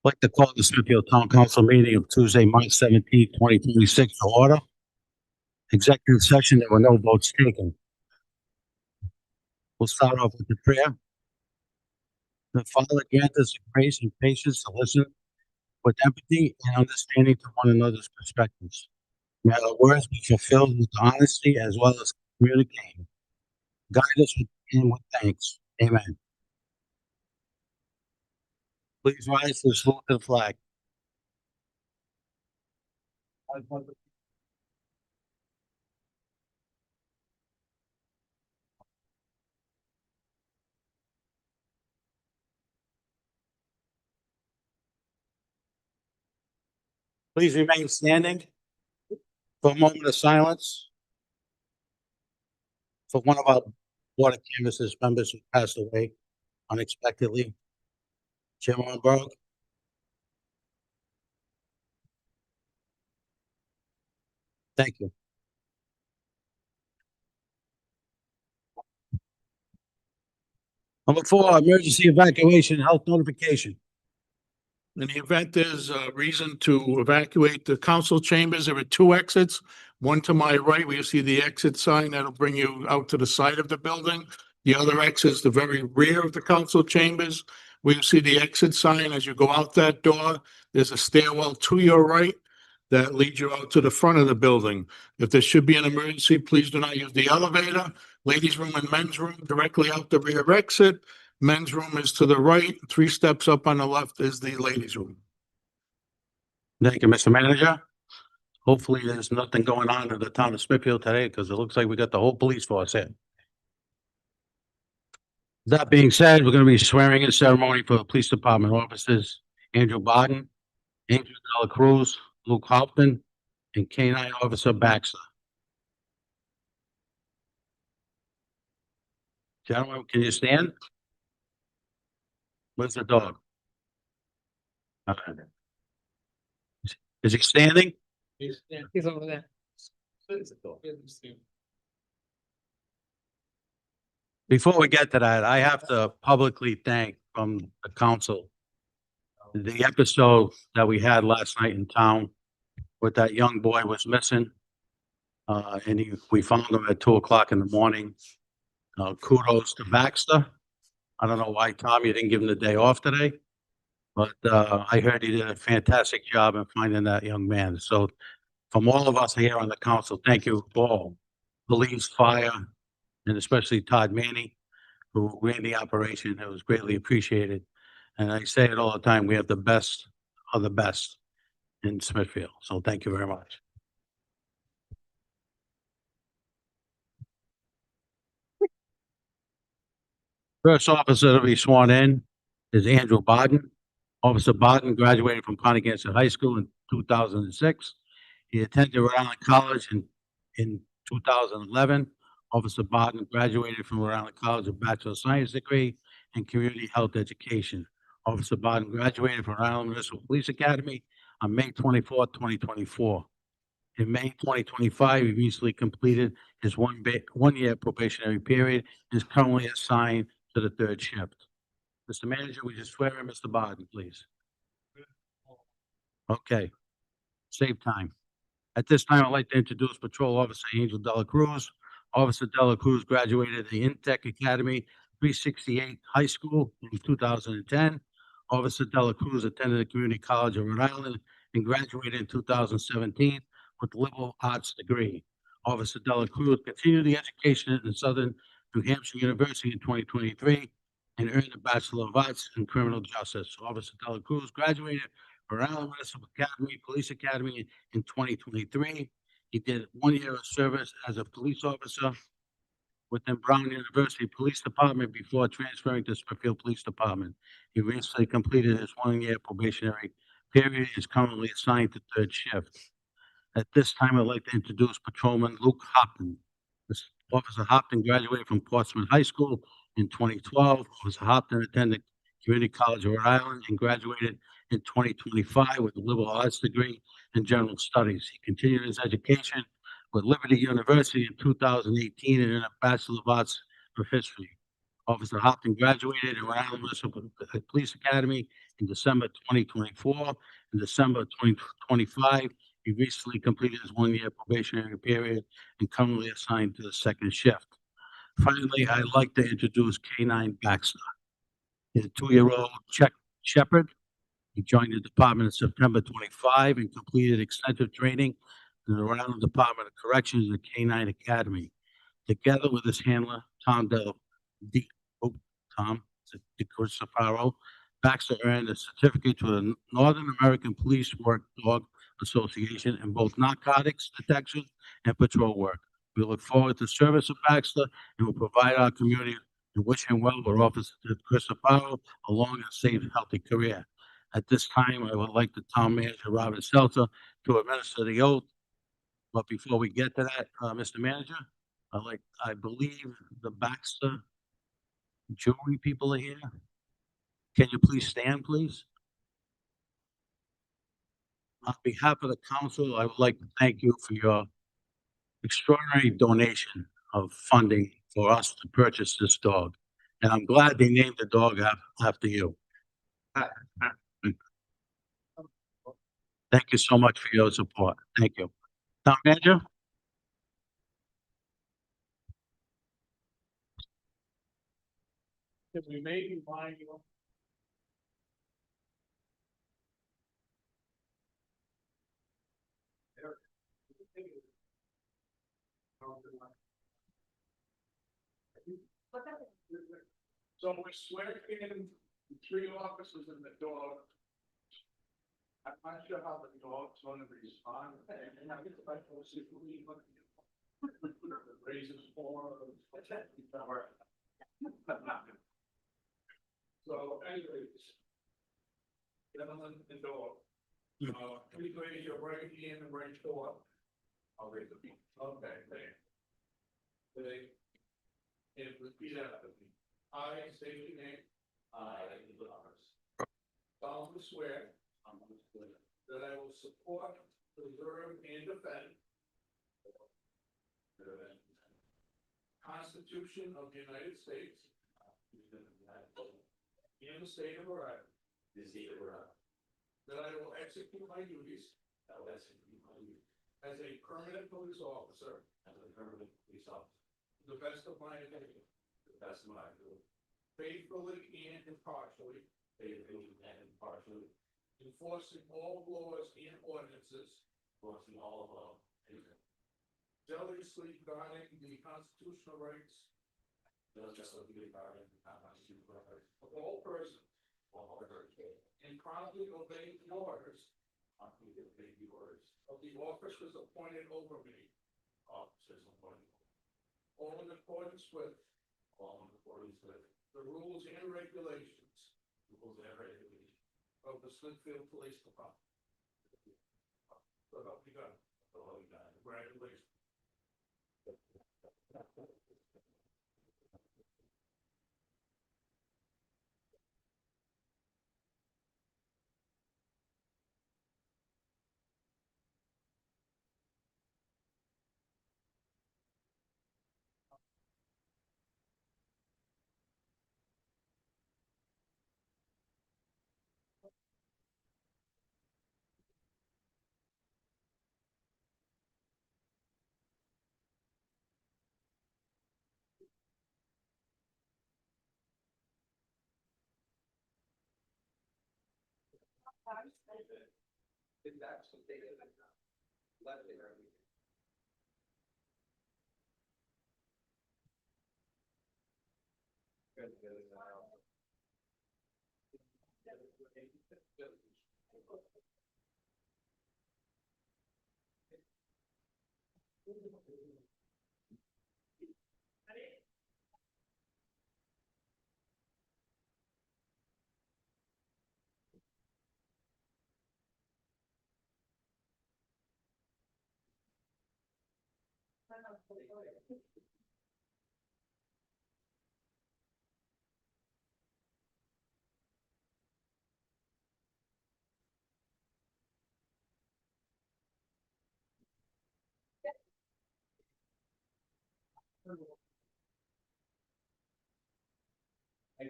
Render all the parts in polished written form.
I'd like to call the Smithfield Town Council meeting of Tuesday, March 17th, 2026 to order. Executive session, there were no votes taken. We'll start off with the prayer. The Father grant us grace and patience to listen with empathy and understanding to one another's perspectives. May our words be fulfilled with honesty as well as communicating. Guide us with thanks. Amen. Please rise to the salute to the flag. Please remain standing for a moment of silence for one of our Board of Canvassers members who passed away unexpectedly, Jim Ornberg. Thank you. Number 4, emergency evacuation health notification. In the event there's a reason to evacuate the council chambers, there are 2 exits. One to my right, where you see the exit sign, that'll bring you out to the side of the building. The other exit is the very rear of the council chambers, where you see the exit sign. As you go out that door, there's a stairwell to your right that leads you out to the front of the building. If there should be an emergency, please do not use the elevator. Ladies' room and men's room directly out the rear exit. Men's room is to the right. 3 steps up on the left is the ladies' room. Thank you, Mr. Manager. Hopefully there's nothing going on in the town of Smithfield today because it looks like we got the whole police force in. That being said, we're going to be swearing in ceremony for police department officers Andrew Barton, Angel Dela Cruz, Luke Hopton, and K-9 Officer Baxter. Gentlemen, can you stand? Where's the dog? Okay. Is he standing? He's over there. Before we get to that, I have to publicly thank from the council the episode that we had last night in town with that young boy was missing. And we found him at 2:00 in the morning. Kudos to Baxter. I don't know why, Tom, you didn't give him the day off today, but I heard he did a fantastic job in finding that young man. So from all of us here on the council, thank you all, police, fire, and especially Todd Manny, who ran the operation. It was greatly appreciated. And I say it all the time, we have the best of the best in Smithfield. So thank you very much. First officer to be sworn in is Andrew Barton. Officer Barton graduated from Pontiac High School in 2006. He attended Rhode Island College in 2011. Officer Barton graduated from Rhode Island College with a Bachelor of Science degree in Community Health Education. Officer Barton graduated from Rhode Island Municipal Police Academy on May 24, 2024. In May 2025, he recently completed his one-year probationary period and is currently assigned to the 3rd shift. Mr. Manager, we just swear in Mr. Barton, please. Okay. Save time. At this time, I'd like to introduce Patrol Officer Angel Dela Cruz. Officer Dela Cruz graduated the Intech Academy 368 High School in 2010. Officer Dela Cruz attended the Community College of Rhode Island and graduated in 2017 with a liberal arts degree. Officer Dela Cruz continued the education at Southern New Hampshire University in 2023 and earned a Bachelor of Arts in Criminal Justice. Officer Dela Cruz graduated from Rhode Island Municipal Academy, Police Academy in 2023. He did 1 year of service as a police officer within Brown University Police Department before transferring to Smithfield Police Department. He recently completed his 1-year probationary period. He is currently assigned to 3rd shift. At this time, I'd like to introduce Patrolman Luke Hopton. Officer Hopton graduated from Portsmouth High School in 2012. Officer Hopton attended Community College of Rhode Island and graduated in 2025 with a liberal arts degree in general studies. He continued his education with Liberty University in 2018 and earned a Bachelor of Arts for history. Officer Hopton graduated in Rhode Island Municipal Police Academy in December 2024. In December 2025, he recently completed his one-year probationary period and currently assigned to the second shift. Finally, I'd like to introduce K-9 Baxter. He's a 2-year-old Czech Shepherd. He joined the department in September 25 and completed extensive training in the Rhode Island Department of Corrections and K-9 Academy. Together with his handler, Di, oh, Tom DiCristofaro, Baxter earned a certificate to the Northern American Police Work Dog Association in both narcotics detection and patrol work. We look forward to service of Baxter and will provide our community and wish him well with Officer Cristofaro a long and safe, healthy career. At this time, I would like the town manager, Robert Seltzer, to administer the oath. But before we get to that, Mr. Manager, I believe the Baxter jury people are here. Can you please stand, please? On behalf of the council, I would like to thank you for your extraordinary donation of funding for us to purchase this dog. And I'm glad they named the dog after you. Thank you so much for your support. Thank you. Town Manager? If we may remind you. So we swear in the 3 officers and the dog. I'm not sure how the dog's gonna respond. And I get the right to see who we want to raises for. So anyways. Gentlemen and dog. Please raise your right hand and right toe up. I'll raise the feet. Okay, thanks. Today. And repeat after me. I state your name. I, solemnly swear. That I will support, preserve, and defend. The Constitution of the United States. And the state of Rhode Island. That I will execute my duties. As a permanent police officer. To the best of my ability. Faithfully and impartially. Enforcing all laws and ordinances. Jealously guarding the constitutional rights. Of all persons. And promptly obeying the orders. Of the officers appointed over me. All in accordance with. The rules and regulations. Of the Smithfield Police Department. So help me God. Congratulations. I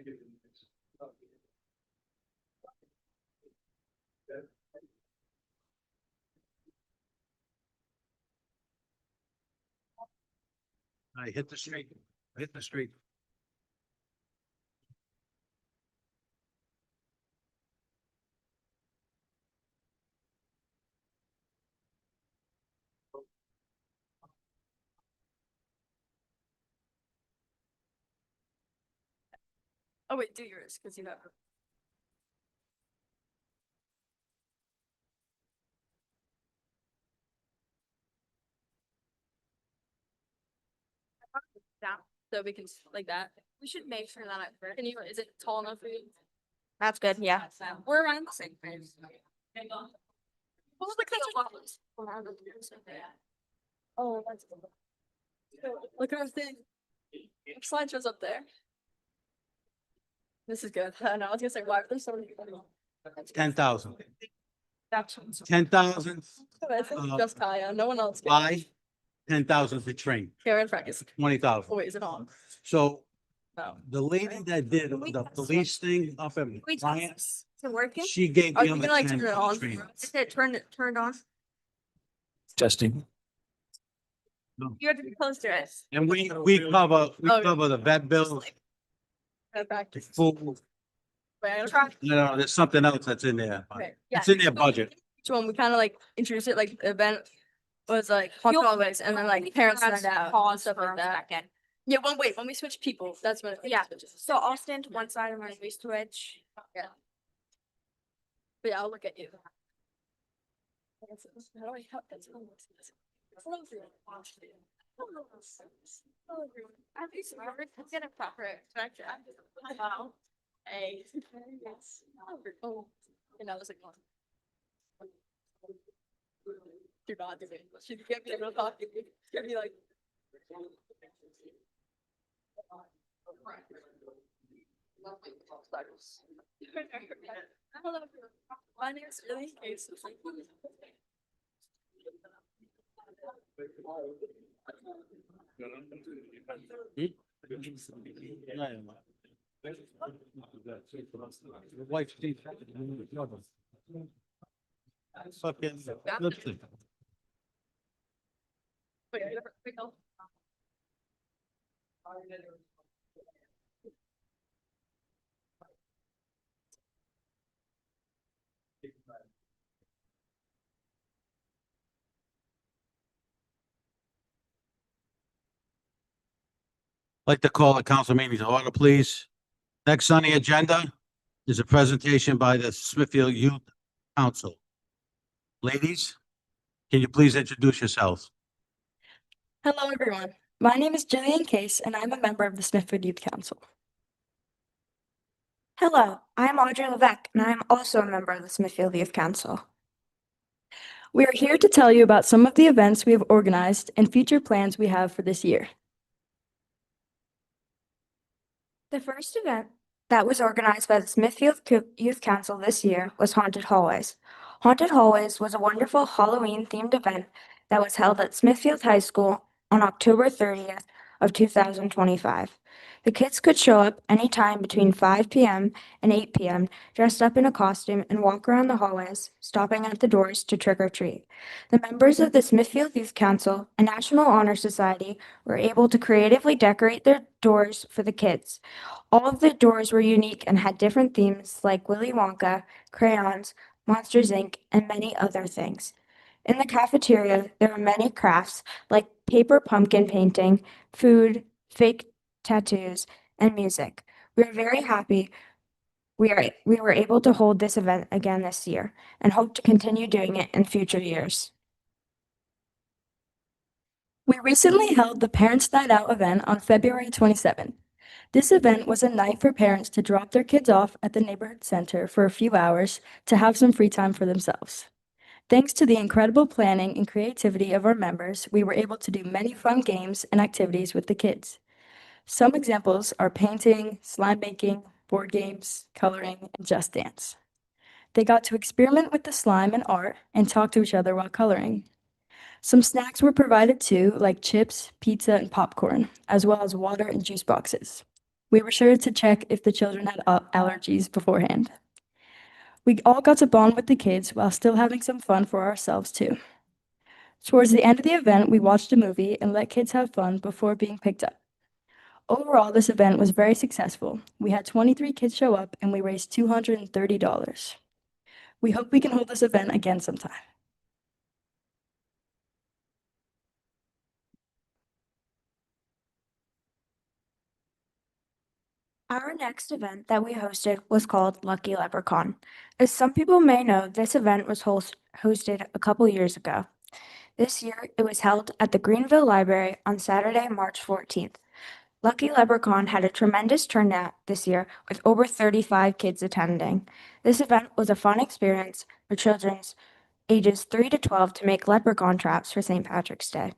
hit the street, hit the street. Oh wait, do yours, because you have. Down, so we can, like that. We should make sure that, can you, is it tall enough for you? That's good, yeah. We're around the same page. What was the kind of? Oh, that's good. Look at our thing. Slideshow's up there. This is good. I know, I was gonna say, why are there so many? 10,000. That's 10,000, I think just Kaya, no one else. buy, 10,000 for train, Karen Francis. 20,000. Oh, wait, is it on? So No. the lady that did the police thing up at Bryant, Is it working? she gave Are the you other gonna like 10 turn it for on? train. Is it turned on? Testing. You have to be close to it. And we cover, Oh, cover the vet bill, Karen the Francis. food, Wait, I'm trying. no, there's something else that's in there. Okay, yeah. It's in their budget. Each one, we kind of like introduced it, like the event was like hot topics and then like parents night out and stuff like that. Yeah, wait, when we switch people, that's when. Yeah, so I'll stand to one side and when we switch. But yeah, I'll look at you. How do I help this? Hello, everyone. Hello, everyone. At least we're get a proper introduction. Hello. Hey. Yes. Oh, and I was like, one. Do not do it. She can't be able to talk. It's gonna be like. Hello, everyone. My name is Lily Case. Wife's teeth. Fucking lipstick. Wait, wait, no. Like to call the council meeting to order, please. Next on the agenda is a presentation by the Smithfield Youth Council. Ladies, can you please introduce yourselves? Hello, everyone. My name is Jillian Case, and I'm a member of the Smithfield Youth Council. Hello, I'm Audrey Levesque, and I'm also a member of the Smithfield Youth Council. We are here to tell you about some of the events we have organized and future plans we have for this year. The first event that was organized by the Smithfield Youth Council this year was Haunted Hallways. Haunted Hallways was a wonderful Halloween-themed event that was held at Smithfield High School on October 30th of 2025. The kids could show up anytime between 5 p.m. and 8 p.m. dressed up in a costume and walk around the hallways, stopping at the doors to trick or treat. The members of the Smithfield Youth Council and National Honor Society were able to creatively decorate their doors for the kids. All of the doors were unique and had different themes like Willy Wonka, crayons, Monsters Inc., and many other things. In the cafeteria, there were many crafts like paper pumpkin painting, food, fake tattoos, and music. We are very happy we were able to hold this event again this year and hope to continue doing it in future years. We recently held the Parents' Night Out event on February 27th. This event was a night for parents to drop their kids off at the neighborhood center for a few hours to have some free time for themselves. Thanks to the incredible planning and creativity of our members, we were able to do many fun games and activities with the kids. Some examples are painting, slime making, board games, coloring, and Just Dance. They got to experiment with the slime and art and talk to each other while coloring. Some snacks were provided too, like chips, pizza, and popcorn, as well as water and juice boxes. We were sure to check if the children had allergies beforehand. We all got to bond with the kids while still having some fun for ourselves too. Towards the end of the event, we watched a movie and let kids have fun before being picked up. Overall, this event was very successful. We had 23 kids show up and we raised $230. We hope we can hold this event again sometime. Our next event that we hosted was called Lucky Leprechaun. As some people may know, this event was hosted a couple years ago. This year, it was held at the Greenville Library on Saturday, March 14th. Lucky Leprechaun had a tremendous turnout this year with over 35 kids attending. This event was a fun experience for children ages 3 to 12 to make leprechaun traps for St. Patrick's Day.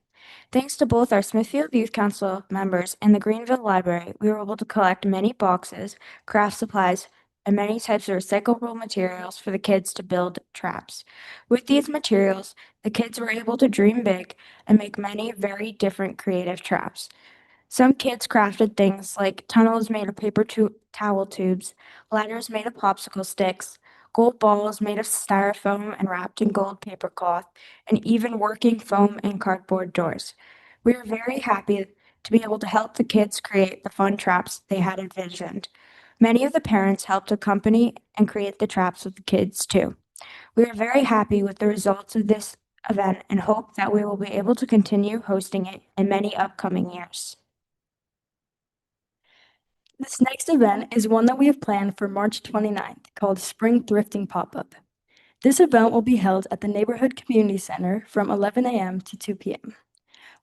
Thanks to both our Smithfield Youth Council members and the Greenville Library, we were able to collect many boxes, craft supplies, and many types of recyclable materials for the kids to build traps. With these materials, the kids were able to dream big and make many very different creative traps. Some kids crafted things like tunnels made of paper towel tubes, ladders made of popsicle sticks, gold balls made of styrofoam and wrapped in gold paper cloth, and even working foam and cardboard doors. We were very happy to be able to help the kids create the fun traps they had envisioned. Many of the parents helped accompany and create the traps with the kids too. We are very happy with the results of this event and hope that we will be able to continue hosting it in many upcoming years. This next event is one that we have planned for March 29th called Spring Thrifting Pop-Up. This event will be held at the Neighborhood Community Center from 11 a.m. to 2 p.m.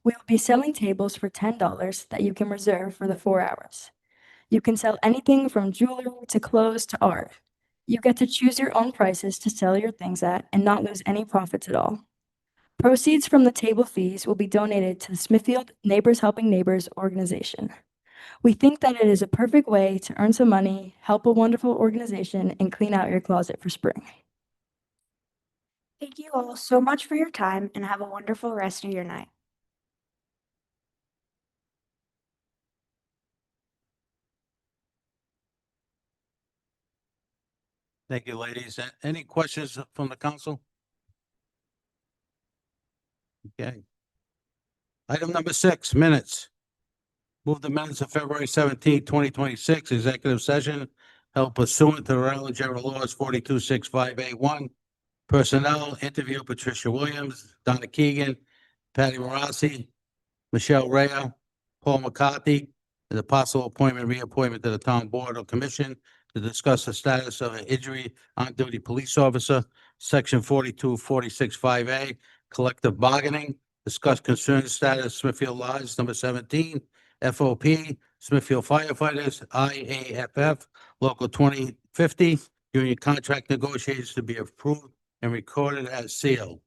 We will be selling tables for $10 that you can reserve for the 4 hours. You can sell anything from jewelry to clothes to art. You get to choose your own prices to sell your things at and not lose any profits at all. Proceeds from the table fees will be donated to the Smithfield Neighbors Helping Neighbors organization. We think that it is a perfect way to earn some money, help a wonderful organization, and clean out your closet for spring. Thank you all so much for your time and have a wonderful rest of your night. Thank you, ladies. Any questions from the council? Okay. Item number 6, minutes. Move the minutes of February 17, 2026, executive session held pursuant to Rhode Island General Laws 4265A1. Personnel, interview Patricia Williams, Donna Keegan, Patty Marassi, Michelle Rea, Paul McCarthy, as a possible appointment, reappointment to the town board or commission to discuss the status of an injury on-duty police officer, section 42465A, collective bargaining, discuss concern status, Smithfield Lodge, number 17, FOP, Smithfield Firefighters, IAFF, Local 2050, union contract negotiations to be approved and recorded as sealed.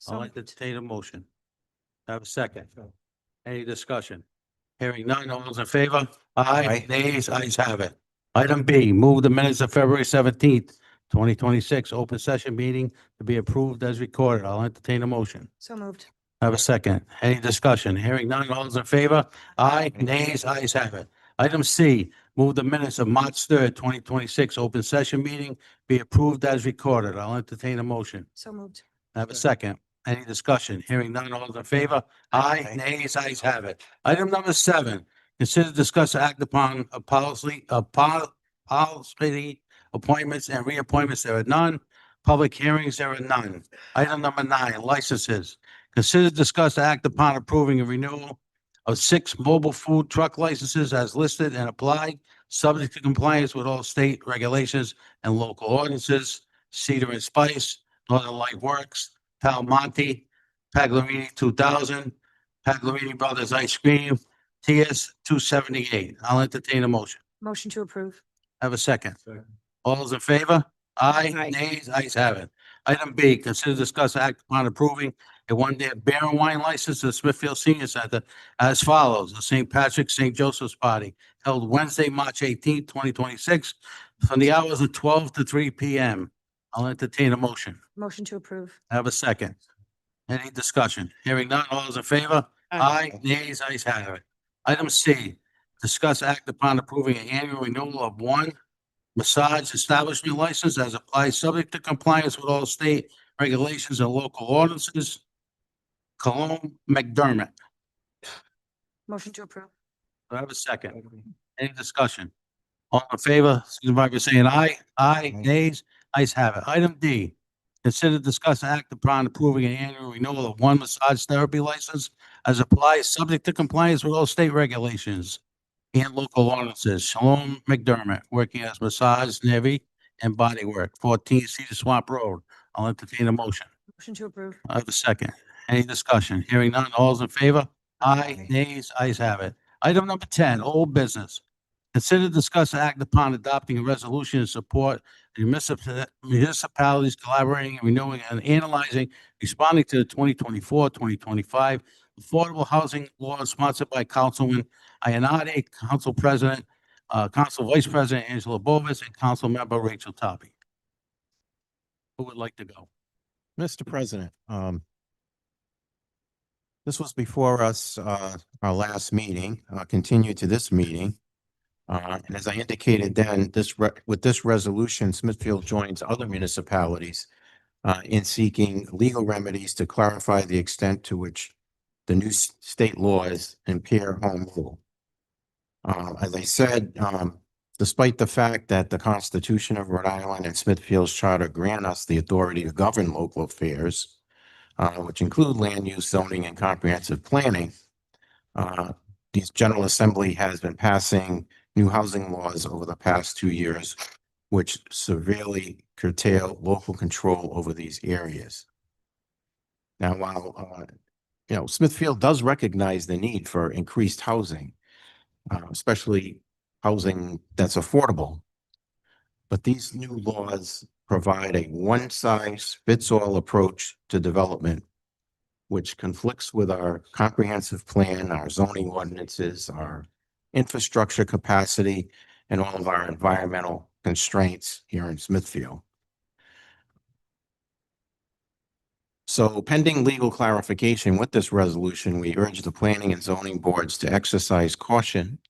I'd like to entertain a motion. Have a second. Any discussion? Hearing none, all those in favor? Aye. Nays, ayes have it. Item B, move the minutes of February 17th, 2026, open session meeting to be approved as recorded. I'll entertain a motion. So moved. Have a second. Any discussion? Hearing none, all those in favor? Aye. Nays, ayes have it. Item C, move the minutes of March 3rd, 2026, open session meeting be approved as recorded. I'll entertain a motion. So moved. Have a second. Any discussion? Hearing none, all those in favor? Aye. Nays, ayes have it. Item number 7, consider, discuss, act upon a policy appointments and reappointments. There are none. Public hearings, there are none. Item number 9, licenses. Consider, discuss, act upon approving a renewal of 6 mobile food truck licenses as listed and applied, subject to compliance with all state regulations and local ordinances. Cedar and Spice, Northern Light Works, Palmonte, Paglerini 2000, Paglerini Brothers Ice Cream, TS 278. I'll entertain a motion. Motion to approve. Have a second. All those in favor? Aye. Aye. Nays, ayes have it. Item B, consider, discuss, act upon approving a one-day beer and wine license to the Smithfield Senior Center as follows: the St. Patrick's St. Joseph's Party held Wednesday, March 18th, 2026, from the hours of 12 to 3 p.m. I'll entertain a motion. Motion to approve. Have a second. Any discussion? Hearing none, all those in favor? Aye. Nays, ayes have it. Item C, Discuss act upon approving an annual renewal of one massage establishment license as applied, subject to compliance with all state regulations and local ordinances. Cologne McDermott. Motion to approve. Do I have a second? Any discussion? All in favor, signify by saying aye. Aye, nays, ayes have it. Item D, consider discuss act upon approving an annual renewal of one massage therapy license as applied, subject to compliance with all state regulations and local ordinances. Shalom McDermott, working as massage, Navy, and body work, 14 Cedar Swamp Road. I'll entertain a motion. Motion to approve. I have a second. Any discussion? Hearing none, all's in favor? Aye, nays, ayes have it. Item number 10, old business. Consider discuss act upon adopting a resolution in support of municipalities collaborating, renewing, and analyzing, responding to the 2024-2025 affordable housing law sponsored by Councilman Ionati, Council President, Council Vice President Angela Bovis, and Council Member Rachel Toppy. Who would like to go? Mr. President, this was before us, our last meeting, continued to this meeting. And as I indicated then, with this resolution, Smithfield joins other municipalities in seeking legal remedies to clarify the extent to which the new state laws impair home rule. As I said, despite the fact that the Constitution of Rhode Island and Smithfield's charter grant us the authority to govern local affairs, which include land use, zoning, and comprehensive planning, the General Assembly has been passing new housing laws over the past 2 years, which severely curtail local control over these areas. Now, while, Smithfield does recognize the need for increased housing, especially housing that's affordable, but these new laws provide a one-size-fits-all approach to development, which conflicts with our comprehensive plan, our zoning ordinances, our infrastructure capacity, and all of our environmental constraints here in Smithfield. So pending legal clarification with this resolution, we urge the planning and zoning boards to exercise caution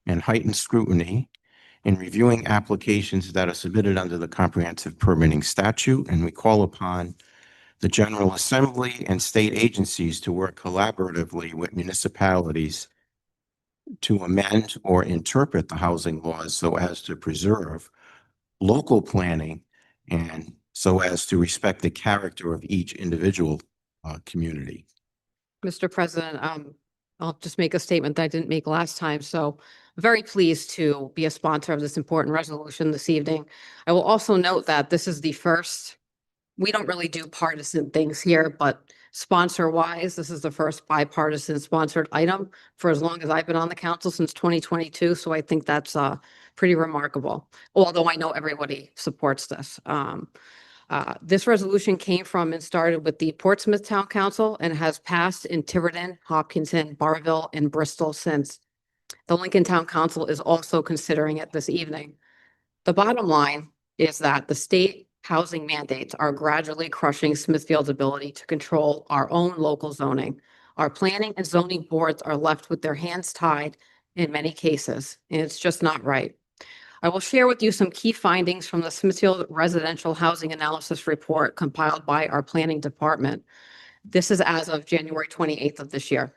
and heightened scrutiny in reviewing applications that are submitted under the comprehensive permitting statute, and we call upon the General Assembly and state agencies to work collaboratively with municipalities to amend or interpret the housing laws so as to preserve local planning and so as to respect the character of each individual community. Mr. President, I'll just make a statement that I didn't make last time. So I'm very pleased to be a sponsor of this important resolution this evening. I will also note that this is the first, we don't really do partisan things here, but sponsor wise, this is the first bipartisan sponsored item for as long as I've been on the council, since 2022. So I think that's pretty remarkable, although I know everybody supports this. This resolution came from and started with the Portsmouth Town Council and has passed in Tiverton, Hopkinton, Barville, and Bristol since. The Lincoln Town Council is also considering it this evening. The bottom line is that the state housing mandates are gradually crushing Smithfield's ability to control our own local zoning. Our planning and zoning boards are left with their hands tied in many cases, and it's just not right. I will share with you some key findings from the Smithfield Residential Housing Analysis Report compiled by our planning department. This is as of January 28th of this year.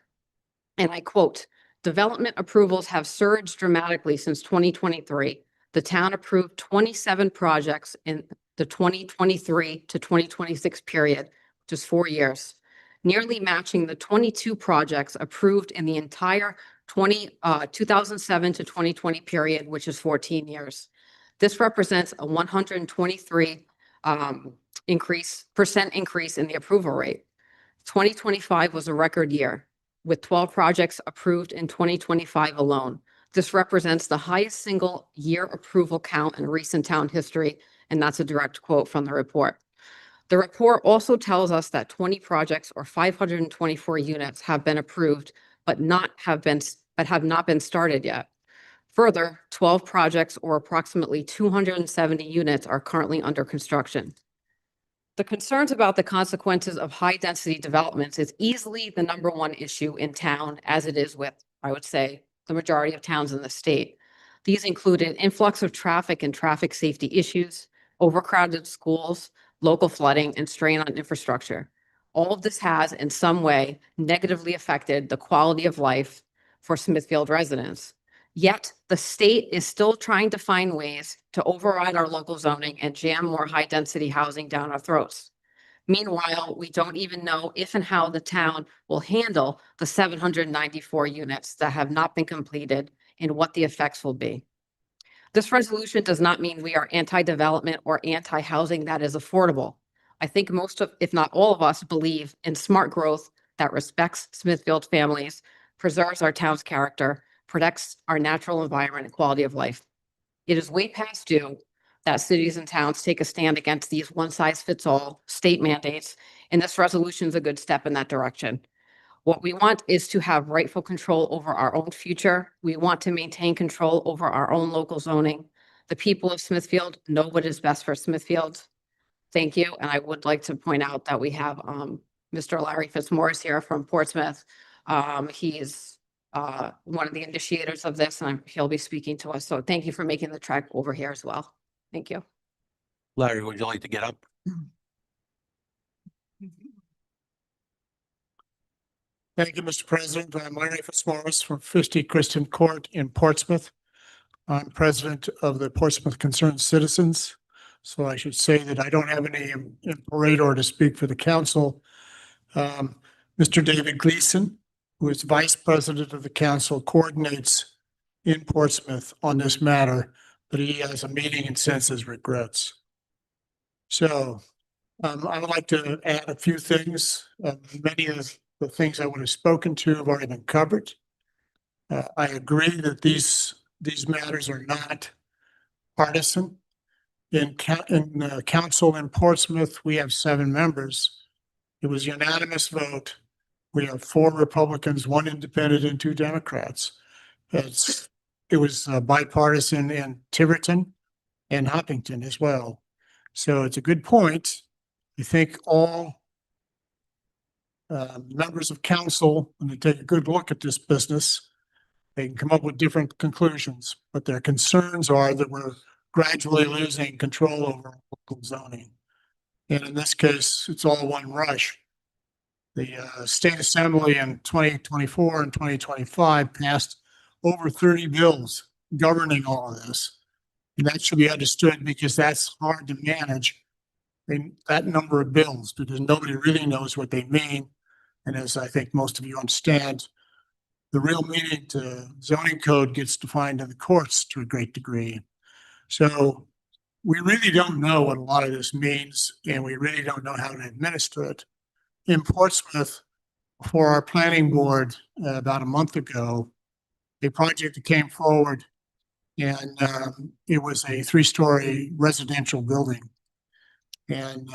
And I quote, "Development approvals have surged dramatically since 2023. The town approved 27 projects in the 2023 to 2026 period, which is 4 years, nearly matching the 22 projects approved in the entire 2007 to 2020 period, which is 14 years. This represents a 123% increase in the approval rate. 2025 was a record year, with 12 projects approved in 2025 alone. This represents the highest single year approval count in recent town history, and that's a direct quote from the report. The report also tells us that 20 projects or 524 units have been approved, but have not been started yet. Further, 12 projects or approximately 270 units are currently under construction. The concerns about the consequences of high-density developments is easily the #1 issue in town, as it is with, I would say, the majority of towns in the state. These include an influx of traffic and traffic safety issues, overcrowded schools, local flooding, and strain on infrastructure. All of this has in some way negatively affected the quality of life for Smithfield residents. Yet the state is still trying to find ways to override our local zoning and jam more high-density housing down our throats. Meanwhile, we don't even know if and how the town will handle the 794 units that have not been completed and what the effects will be. This resolution does not mean we are anti-development or anti-housing that is affordable. I think most of, if not all of us, believe in smart growth that respects Smithfield families, preserves our town's character, protects our natural environment and quality of life. It is way past due that cities and towns take a stand against these one-size-fits-all state mandates, and this resolution is a good step in that direction. What we want is to have rightful control over our own future. We want to maintain control over our own local zoning. The people of Smithfield know what is best for Smithfield. Thank you. And I would like to point out that we have Mr. Larry Fitzmaurice here from Portsmouth. He's one of the initiators of this, and he'll be speaking to us. So thank you for making the trek over here as well. Thank you. Larry, would you like to get up? Thank you, Mr. President. I'm Larry Fitzmaurice from 50 Kristen Court in Portsmouth. I'm president of the Portsmouth Concerned Citizens. So I should say that I don't have any imperator to speak for the council. Mr. David Gleason, who is vice president of the council, coordinates in Portsmouth on this matter, but he has a meeting and sends his regrets. So I would like to add a few things. Many of the things I would have spoken to have already been covered. I agree that these matters are not partisan. In council in Portsmouth, we have 7 members. It was unanimous vote. We have 4 Republicans, 1 independent, and 2 Democrats. It was bipartisan in Tiverton and Hopkinton as well. So it's a good point. I think all members of council, when they take a good look at this business, they can come up with different conclusions, but their concerns are that we're gradually losing control over local zoning. And in this case, it's all one rush. The state assembly in 2024 and 2025 passed over 30 bills governing all of this. And that should be understood because that's hard to manage, that number of bills, because nobody really knows what they mean. And as I think most of you understand, the real meaning to zoning code gets defined in the courts to a great degree. So we really don't know what a lot of this means, and we really don't know how to administer it. In Portsmouth, for our planning board about a month ago, a project that came forward, and it was a 3-story residential building. And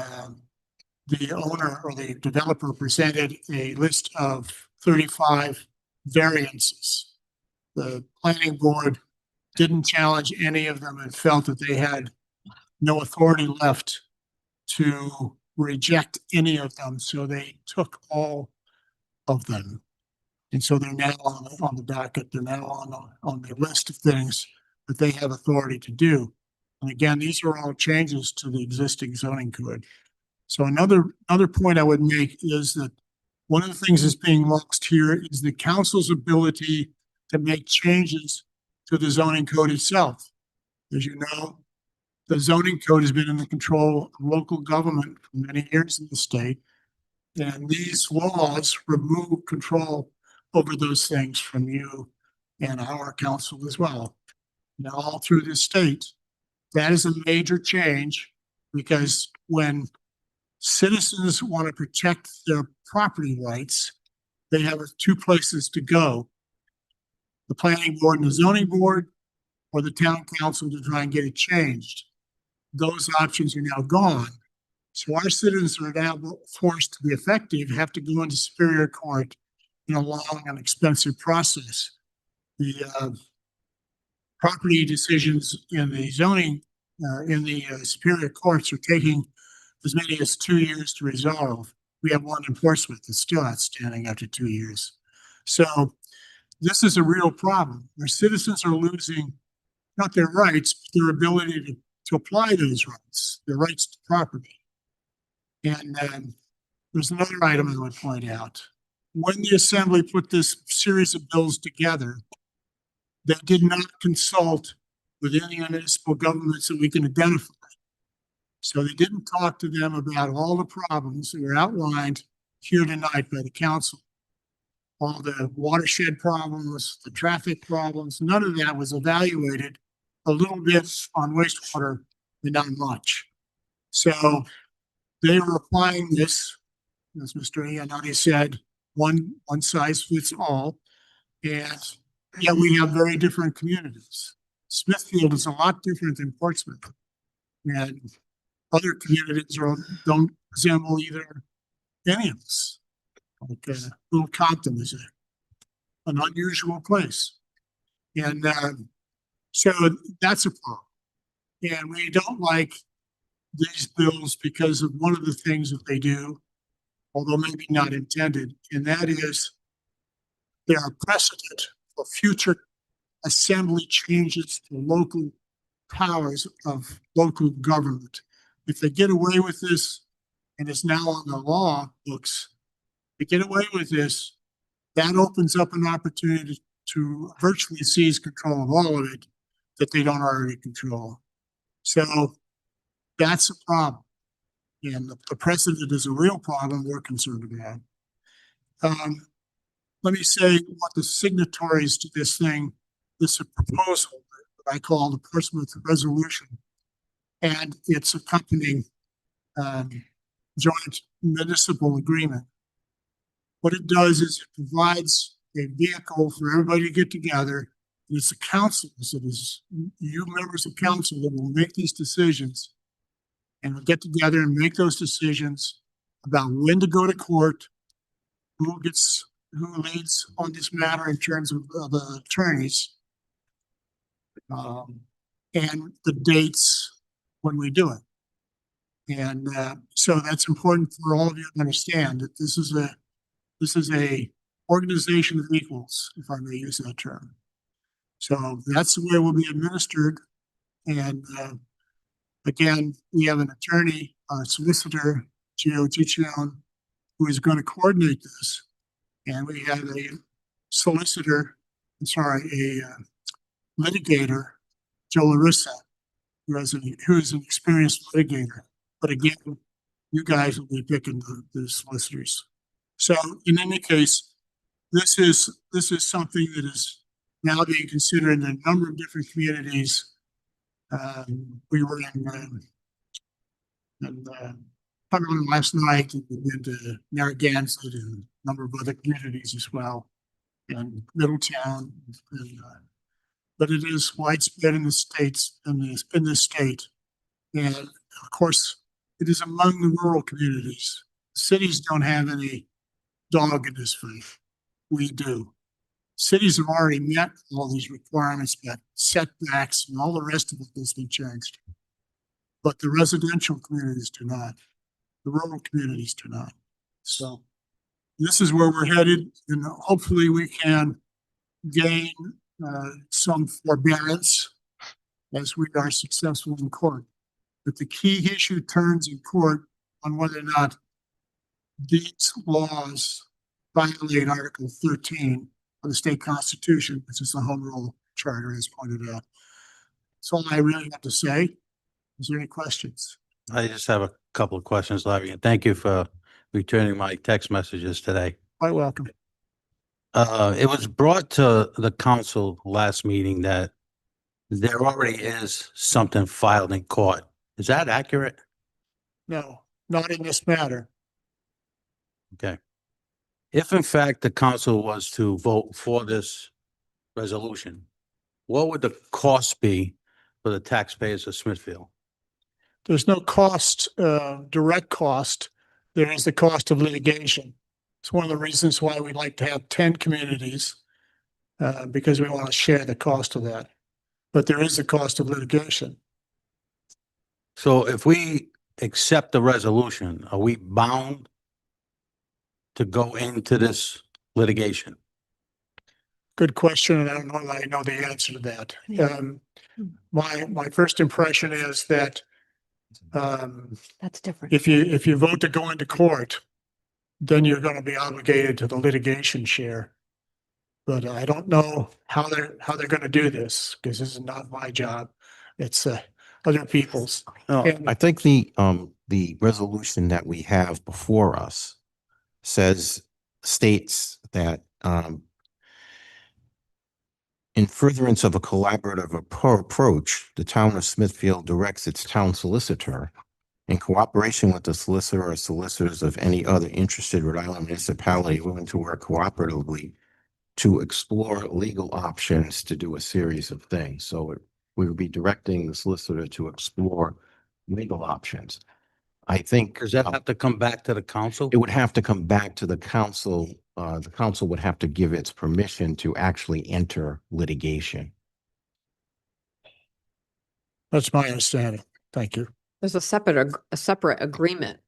the owner or the developer presented a list of 35 variances. The planning board didn't challenge any of them and felt that they had no authority left to reject any of them. So they took all of them. And so they're now on the docket. They're now on the list of things that they have authority to do. And again, these are all changes to the existing zoning code. So another point I would make is that one of the things that's being lost here is the council's ability to make changes to the zoning code itself. As you know, the zoning code has been in the control of local government for many years in the state. And these laws remove control over those things from you and our council as well. Now, all through the state, that is a major change, because when citizens want to protect their property rights, they have 2 places to go: the planning board and the zoning board, or the town council to try and get it changed. Those options are now gone. So our citizens are now forced to be effective, have to go into Superior Court in a long and expensive process. The property decisions in the zoning, in the Superior Courts are taking as many as 2 years to resolve. We have one in Portsmouth that's still outstanding after 2 years. So this is a real problem. Our citizens are losing not their rights, but their ability to apply those rights, their rights to property. And there's another item I would point out. When the Assembly put this series of bills together, they did not consult with any municipal governments that we can identify. So they didn't talk to them about all the problems that were outlined here tonight by the council. All the watershed problems, the traffic problems, none of that was evaluated. A little bit on wastewater, but not much. So they were applying this, as Mr. Iannotti said, one size fits all. And yet we have very different communities. Smithfield is a lot different than Portsmouth. And other communities don't resemble either any of us. Like Little Compton is an unusual place. And so that's a problem. And we don't like these bills because of one of the things that they do, although maybe not intended, and that is they are precedent for future assembly changes to local powers of local government. If they get away with this, and it's now on the law books, they get away with this, that opens up an opportunity to virtually seize control of all of it that they don't already control. So that's a problem. And the precedent is a real problem we're concerned about. Let me say what the signatories to this thing, this proposal that I call the Portsmouth Resolution and its accompanying joint municipal agreement. What it does is it provides a vehicle for everybody to get together. And it's the councils, it is you members of council that will make these decisions and we'll get together and make those decisions about when to go to court, who leads on this matter in terms of the attorneys, and the dates when we do it. And so that's important for all of you to understand that this is a organization of equals, if I may use that term. So that's the way it will be administered. And again, we have an attorney, a solicitor, Gio Ticcione, who is going to coordinate this. And we have a solicitor, a litigator, Joe Larissa, who is an experienced litigator. But again, you guys will be picking the solicitors. So in any case, this is something that is now being considered in a number of different communities. We were in Cumberland last night, and we went to Narragansett and a number of other communities as well, and Middletown. But it is widespread in the states, in this state, and of course, it is among the rural communities. Cities don't have any dog in this fight. We do. Cities have already met all these requirements, but setbacks and all the rest of it has been changed. But the residential communities do not. The rural communities do not. So this is where we're headed, and hopefully we can gain some forbearance as we are successful in court. But the key issue turns in court on whether or not these laws violate Article 13 of the state constitution, which is the Home Rule Charter, as pointed out. That's all I really have to say. Is there any questions? I just have a couple of questions, Larry, and thank you for returning my text messages today. Quite welcome. It was brought to the council last meeting that there already is something filed in court. Is that accurate? No, not in this matter. Okay. If in fact the council was to vote for this resolution, what would the cost be for the taxpayers of Smithfield? There's no cost, direct cost. There is the cost of litigation. It's one of the reasons why we like to have 10 communities, because we want to share the cost of that. But there is a cost of litigation. So if we accept the resolution, are we bound to go into this litigation? good question, and I don't know that I know the answer to that. My first impression is that That's different. if you vote to go into court, then you're gonna be obligated to the litigation share. But I don't know how they're gonna do this, because this is not my job. It's other people's. No, And- I think the resolution that we have before us states that, in furtherance of a collaborative approach, the town of Smithfield directs its town solicitor, in cooperation with the solicitor or solicitors of any other interested Rhode Island municipality willing to work cooperatively, to explore legal options to do a series of things. So we would be directing the solicitor to explore legal options. I think Does that have to come back to the council? it would have to come back to the council. The council would have to give its permission to actually enter litigation. That's my understanding. Thank you. There's a separate agreement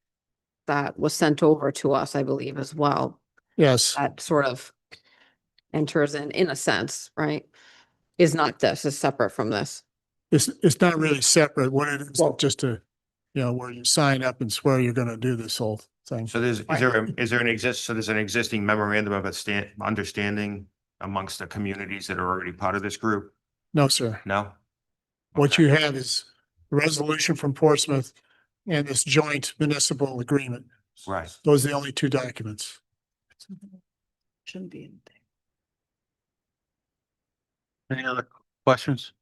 that was sent over to us, I believe, as well. Yes, That sort of enters in a sense, right? Is not this, is separate from this. it's not really separate. What it is, Well- just where you sign up and swear you're gonna do this whole thing. So is there an existing memorandum of understanding amongst the communities that are already part of this group? No, sir. No? What Okay. you have is a resolution from Portsmouth and this joint municipal agreement. Right. Those are the only two documents. Shouldn't be anything. Any other questions?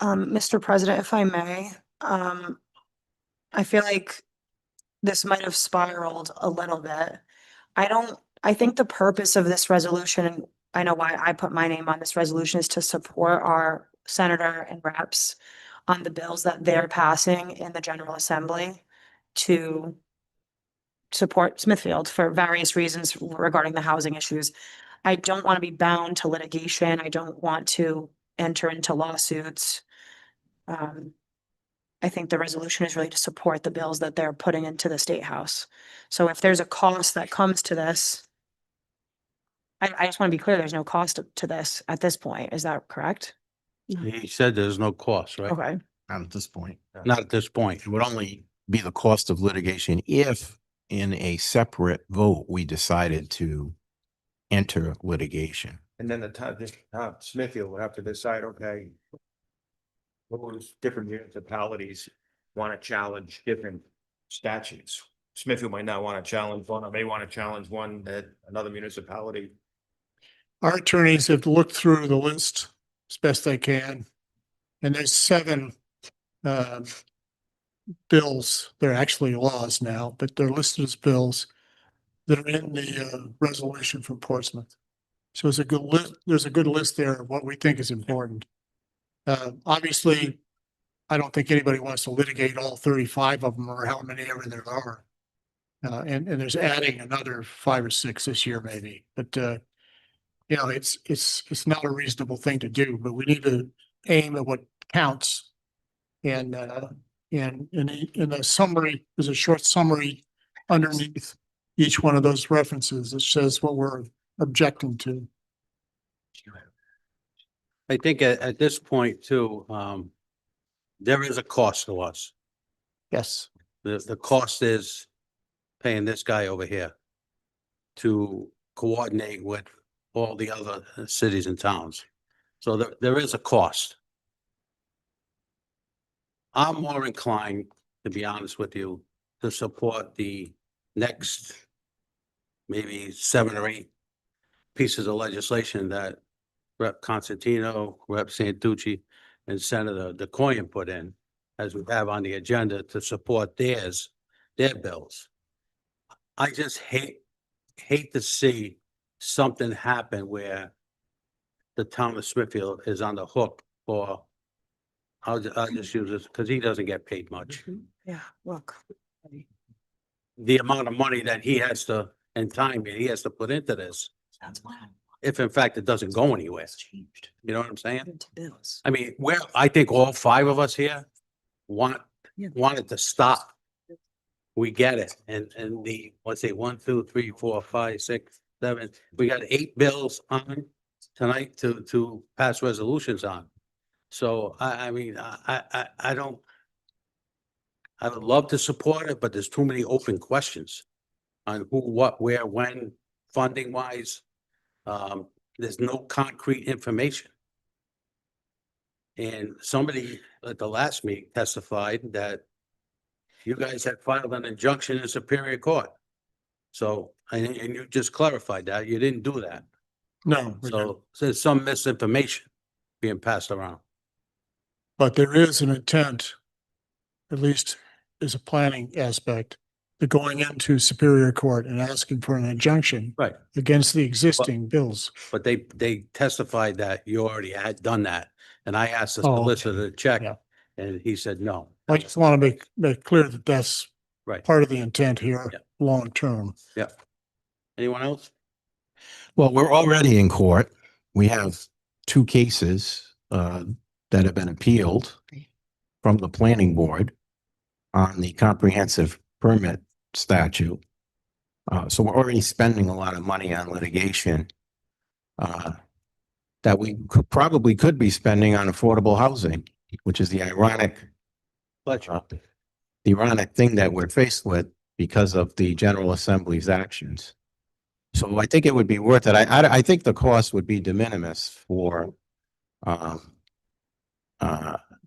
Mr. President, if I may, I feel like this might have spiraled a little bit. I think the purpose of this resolution, and I know why I put my name on this resolution, is to support our senator and reps on the bills that they're passing in the General Assembly to support Smithfield for various reasons regarding the housing issues. I don't want to be bound to litigation. I don't want to enter into lawsuits. I think the resolution is really to support the bills that they're putting into the State House. So if there's a cost that comes to this, I just want to be clear, there's no cost to this at this point. Is that correct? He said there's no cost, right? Okay. Not at this point. Not at this point. It would only be the cost of litigation if in a separate vote, we decided to enter litigation. And then the town, Smithfield will have to decide, okay, those different municipalities want to challenge different statutes. Smithfield might not want to challenge one, or may want to challenge one that another municipality. Our attorneys have looked through the list as best they can. And there's 7 bills. They're actually laws now, but they're listed as bills that are in the resolution from Portsmouth. So it's a good list. There's a good list there of what we think is important. Obviously, I don't think anybody wants to litigate all 35 of them or how many ever there are. And there's adding another 5 or 6 this year maybe, but it's not a reasonable thing to do, but we need to aim at what counts. And in the summary, there's a short summary underneath each one of those references that says what we're objecting to. I think at this point too, there is a cost to us. Yes. The cost is paying this guy over here to coordinate with all the other cities and towns. So there is a cost. I'm more inclined, to be honest with you, to support the next maybe 7 or 8 pieces of legislation that Rep. Constantino, Rep. Santucci, and Senator DeCoyan put in, as we have on the agenda to support their bills. I just hate to see something happen where the town of Smithfield is on the hook for, I'll just use this, because he doesn't get paid much. Yeah, look. The amount of money that he has to, and time that he has to put into this, That's why if in fact it doesn't go anywhere. it's changed You know what I'm saying? into bills. I mean, I think all 5 of us here want it to stop. We get it. And let's say 1, 2, 3, 4, 5, 6, 7, we got 8 bills on. tonight to pass resolutions on. So I mean, I don't, I would love to support it, but there's too many open questions on who, what, where, when, funding wise. There's no concrete information. And somebody at the last meeting testified that you guys had filed an injunction in Superior Court. So, and you just clarified that, you didn't do that. No, we don't. So there's some misinformation being passed around. But there is an intent, at least as a planning aspect, to going into Superior Court and asking for an injunction Right. against the existing bills. But they testified that you already had done that. And I asked the Oh, okay. solicitor to check Yeah. and he said, no. I just want to make clear that that's Right. part of the intent here, Yeah. long term. Anyone else? Well, we're already in court. We have two cases that have been appealed from the planning board on the comprehensive permit statute. So we're already spending a lot of money on litigation that we probably could be spending on affordable housing, which is the ironic thing that we're faced with because of the General Assembly's actions. So I think it would be worth it. I think the cost would be de minimis for Mr.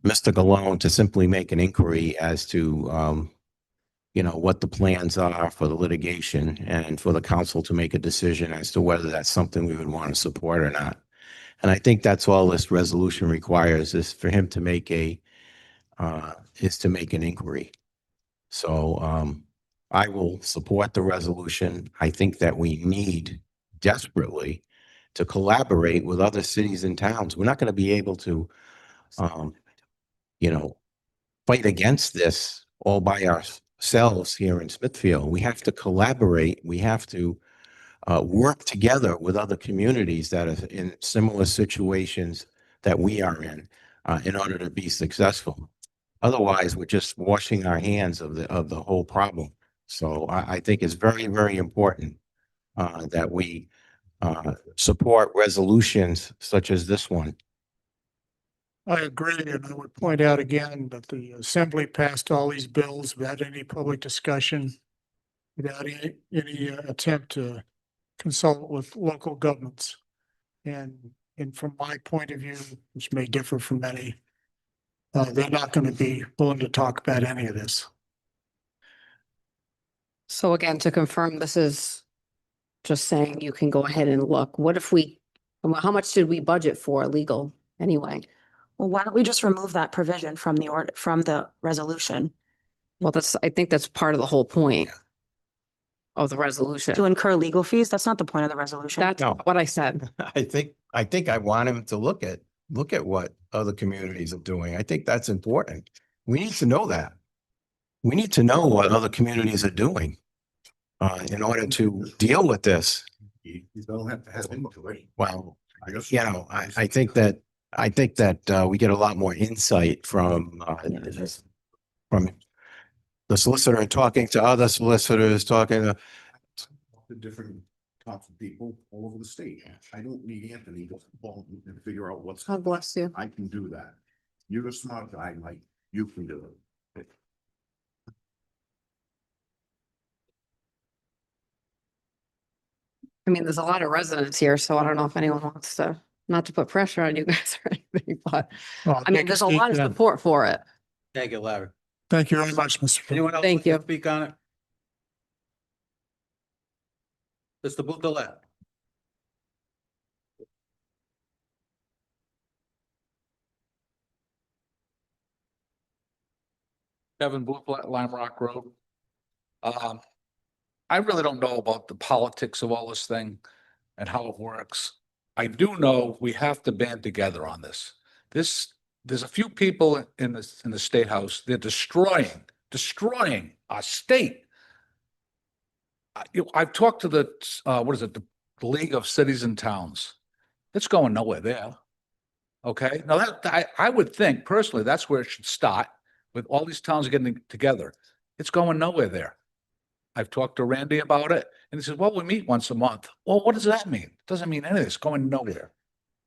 Galone to simply make an inquiry as to what the plans are for the litigation and for the council to make a decision as to whether that's something we would want to support or not. And I think that's all this resolution requires is for him to make an inquiry. So I will support the resolution. I think that we need desperately to collaborate with other cities and towns. We're not going to be able to, fight against this all by ourselves here in Smithfield. We have to collaborate. We have to work together with other communities that are in similar situations that we are in order to be successful. Otherwise, we're just washing our hands of the whole problem. So I think it's very, very important that we support resolutions such as this one. I agree, and I would point out again that the assembly passed all these bills without any public discussion, without any attempt to consult with local governments. And from my point of view, which may differ from many, they're not going to be willing to talk about any of this. So again, to confirm, this is just saying you can go ahead and look. What if how much did we budget for legal anyway? Well, why don't we just remove that provision from the resolution Well, I think that's part of the whole point of the resolution. to incur legal fees? That's not the point of the resolution. That's No. what I said. I think I want him to look at what other communities are doing. I think that's important. We need to know that. We need to know what other communities are doing in order to deal with this. You don't have to have input. Well, I think that we get a lot more insight from the solicitor and talking to other solicitors, talking to The different types of people all over the state. I don't need Anthony to call and figure out what's. God bless you. I can do that. You're a smart guy, Mike. You can do it. I mean, there's a lot of residents here, so I don't know if anyone wants to, not to put pressure on you guys or anything, but I mean, there's a lot of support for it. Thank you, Larry. Thank you very much, Mr. President. Anyone else? Thank like to you. Speak on it? Mr. Boutelet. Kevin Booth, Lime Rock Road. I really don't know about the politics of all this thing and how it works. I do know we have to band together on this. There's a few people in the State House, they're destroying our state. I've talked to the League of Cities and Towns. It's going nowhere there. Okay, now I would think personally, that's where it should start, with all these towns getting together. It's going nowhere there. I've talked to Randy about it, and he says, well, we meet once a month. Well, what does that mean? It doesn't mean anything. It's going nowhere.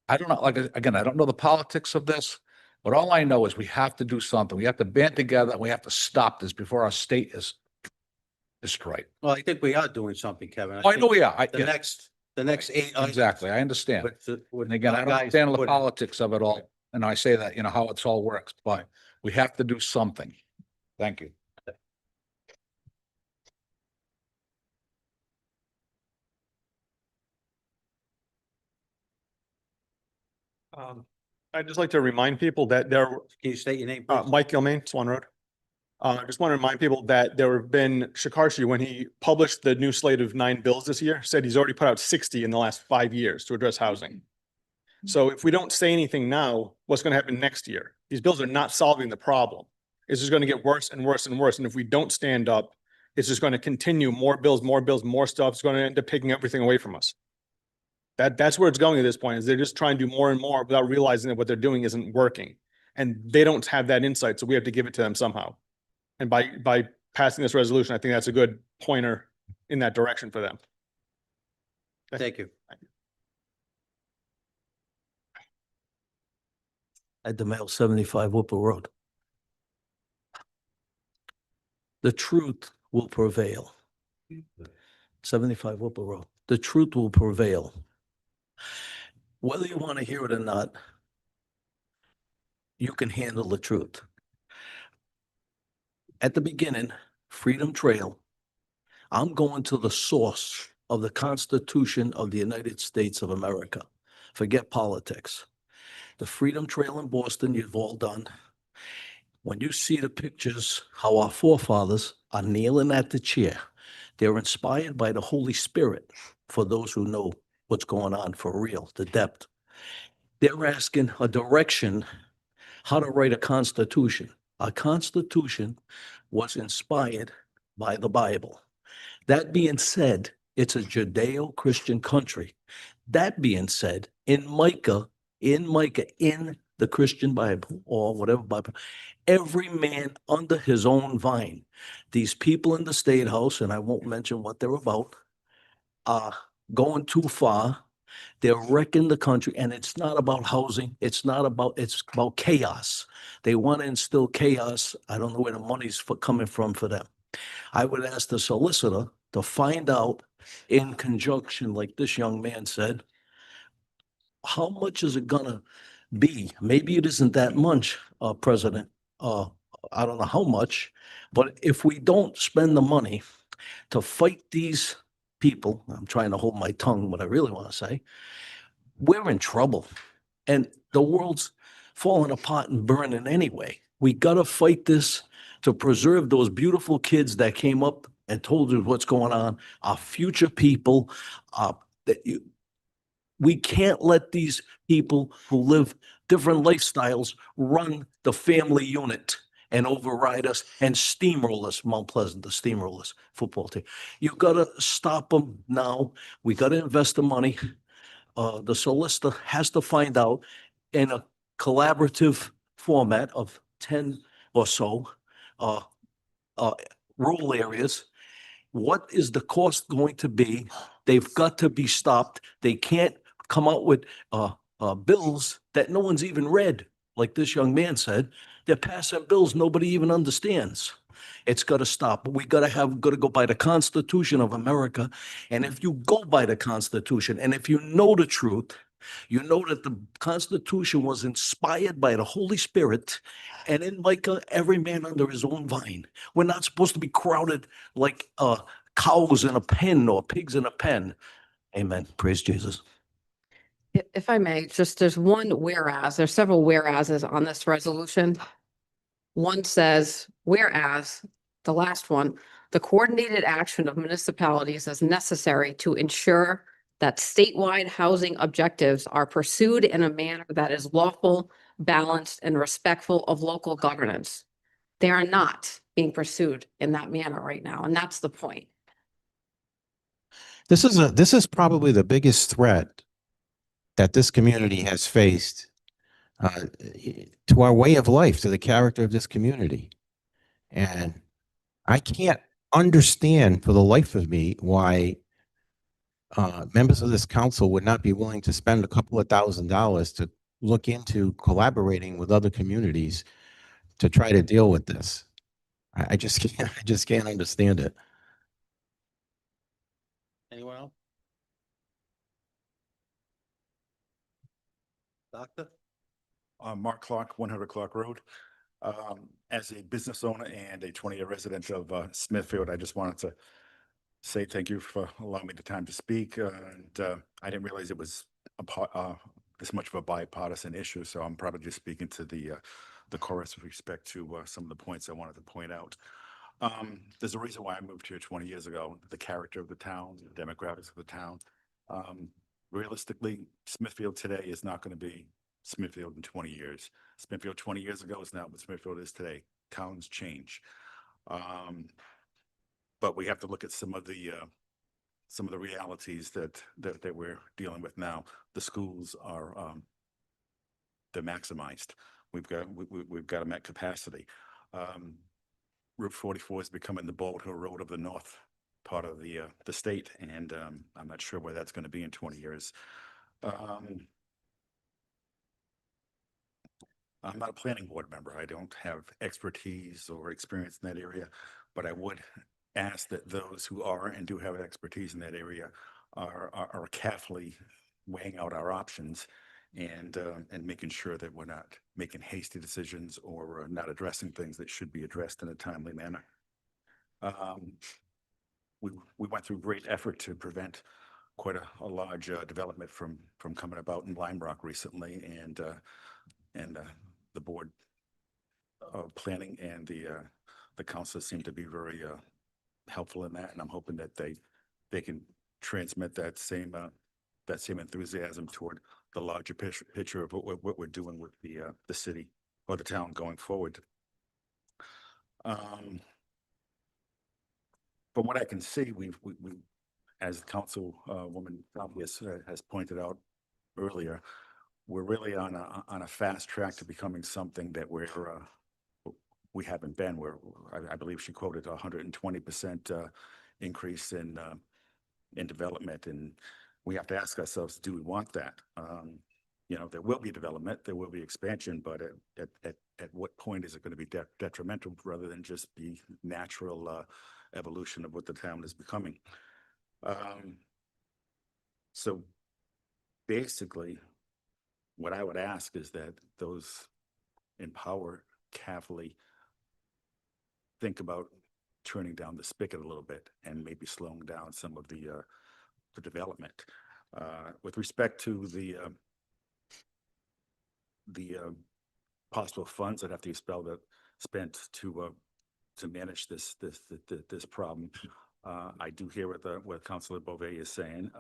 I don't know, like, again, I don't know the politics of this, but all I know is we have to do something. We have to band together and we have to stop this before our state is destroyed. Well, I think we are doing something, Kevin. Oh, I know think we are. The next 8 items Exactly, I understand. with And again, I our don't guys understand the put- politics of it all, and I say that, how it's all works, but we have to do something. Thank you. I'd just like to remind people that there, Can you state your name, please? Mike Gilmain, Swan Road. I just want to remind people that there have been, Shikarshi, when he published the new slate of 9 bills this year, said he's already put out 60 in the last 5 years to address housing. So if we don't say anything now, what's going to happen next year? These bills are not solving the problem. It's just going to get worse and worse and worse. And if we don't stand up, it's just going to continue more bills, more stuff. It's going to end up taking everything away from us. That's where it's going at this point, is they're just trying to do more and more without realizing that what they're doing isn't working. And they don't have that insight, so we have to give it to them somehow. And by passing this resolution, I think that's a good pointer in that direction for them. Thank you. At the Mail 75 Whipple Road. The truth will prevail. 75 Whipple Road. The truth will prevail. Whether you want to hear it or not, you can handle the truth. At the beginning, Freedom Trail, I'm going to the source of the Constitution of the United States of America. Forget politics. The Freedom Trail in Boston, you've all done. When you see the pictures, how our forefathers are kneeling at the chair, they're inspired by the Holy Spirit, for those who know what's going on for real, the depth. They're asking a direction, how to write a constitution. A constitution was inspired by the Bible. That being said, it's a Judeo-Christian country. That being said, in Micah, in the Christian Bible, or whatever Bible, every man under his own vine. These people in the State House, and I won't mention what they're about, are going too far. They're wrecking the country, and it's not about housing. It's about chaos. They want to instill chaos. I don't know where the money's coming from for them. I would ask the solicitor to find out, in conjunction, like this young man said, how much is it gonna be? Maybe it isn't that much, President. I don't know how much, but if we don't spend the money to fight these people, I'm trying to hold my tongue, what I really want to say, we're in trouble. And the world's falling apart and burning anyway. We got to fight this to preserve those beautiful kids that came up and told us what's going on, our future people. We can't let these people who live different lifestyles run the family unit and override us and steamroll us, Mount Pleasant, the steamrollers football team. You got to stop them now. We got to invest the money. The solicitor has to find out in a collaborative format of 10 or so rural areas, what is the cost going to be? They've got to be stopped. They can't come out with bills that no one's even read. Like this young man said, they're passing bills nobody even understands. It's got to stop. We got to go by the Constitution of America. And if you go by the Constitution, and if you know the truth, you know that the Constitution was inspired by the Holy Spirit, and in Micah, every man under his own vine. We're not supposed to be crowded like cows in a pen or pigs in a pen. Amen. Praise Jesus. If I may, there's one whereas, there's several whereases on this resolution. One says, whereas, the last one, the coordinated action of municipalities is necessary to ensure that statewide housing objectives are pursued in a manner that is lawful, balanced, and respectful of local governance. They are not being pursued in that manner right now, and that's the point. This is probably the biggest threat that this community has faced to our way of life, to the character of this community. And I can't understand for the life of me why members of this council would not be willing to spend a couple of $1,000s to look into collaborating with other communities to try to deal with this. I just can't, I just can't understand it. Anyone else? Doctor? Mark Clark, 100 Clark Road. As a business owner and a 20-year resident of Smithfield, I just wanted to say thank you for allowing me the time to speak. I didn't realize it was this much of a bipartisan issue, so I'm probably just speaking to the chorus with respect to some of the points I wanted to point out. There's a reason why I moved here 20 years ago, the character of the town, the demographics of the town. Realistically, Smithfield today is not going to be Smithfield in 20 years. Smithfield 20 years ago is not what Smithfield is today. Towns change. But we have to look at some of the realities that we're dealing with now. The schools are they're maximized. We've got them at capacity. Route 44 is becoming the Bald Hill Road of the north part of the state, and I'm not sure where that's going to be in 20 years. I'm not a planning board member. I don't have expertise or experience in that area, but I would ask that those who are and do have expertise in that area are carefully weighing out our options and making sure that we're not making hasty decisions or not addressing things that should be addressed in a timely manner. We went through great effort to prevent quite a large development from coming about in Lime Rock recently, and the board of planning and the council seem to be very helpful in that, and I'm hoping that they can transmit that same enthusiasm toward the larger picture of what we're doing with the city or the town going forward. From what I can see, we as Councilwoman has pointed out earlier, we're really on a fast track to becoming something that we haven't been. I believe she quoted 120% increase in development, and we have to ask ourselves, do we want that? There will be development, there will be expansion, but at what point is it going to be detrimental rather than just the natural evolution of what the town is becoming? So basically, what I would ask is that those in power carefully think about turning down the spigot a little bit and maybe slowing down some of the development. With respect to the possible funds that have to be spent to manage this problem, I do hear what Councilor Beauvais is saying.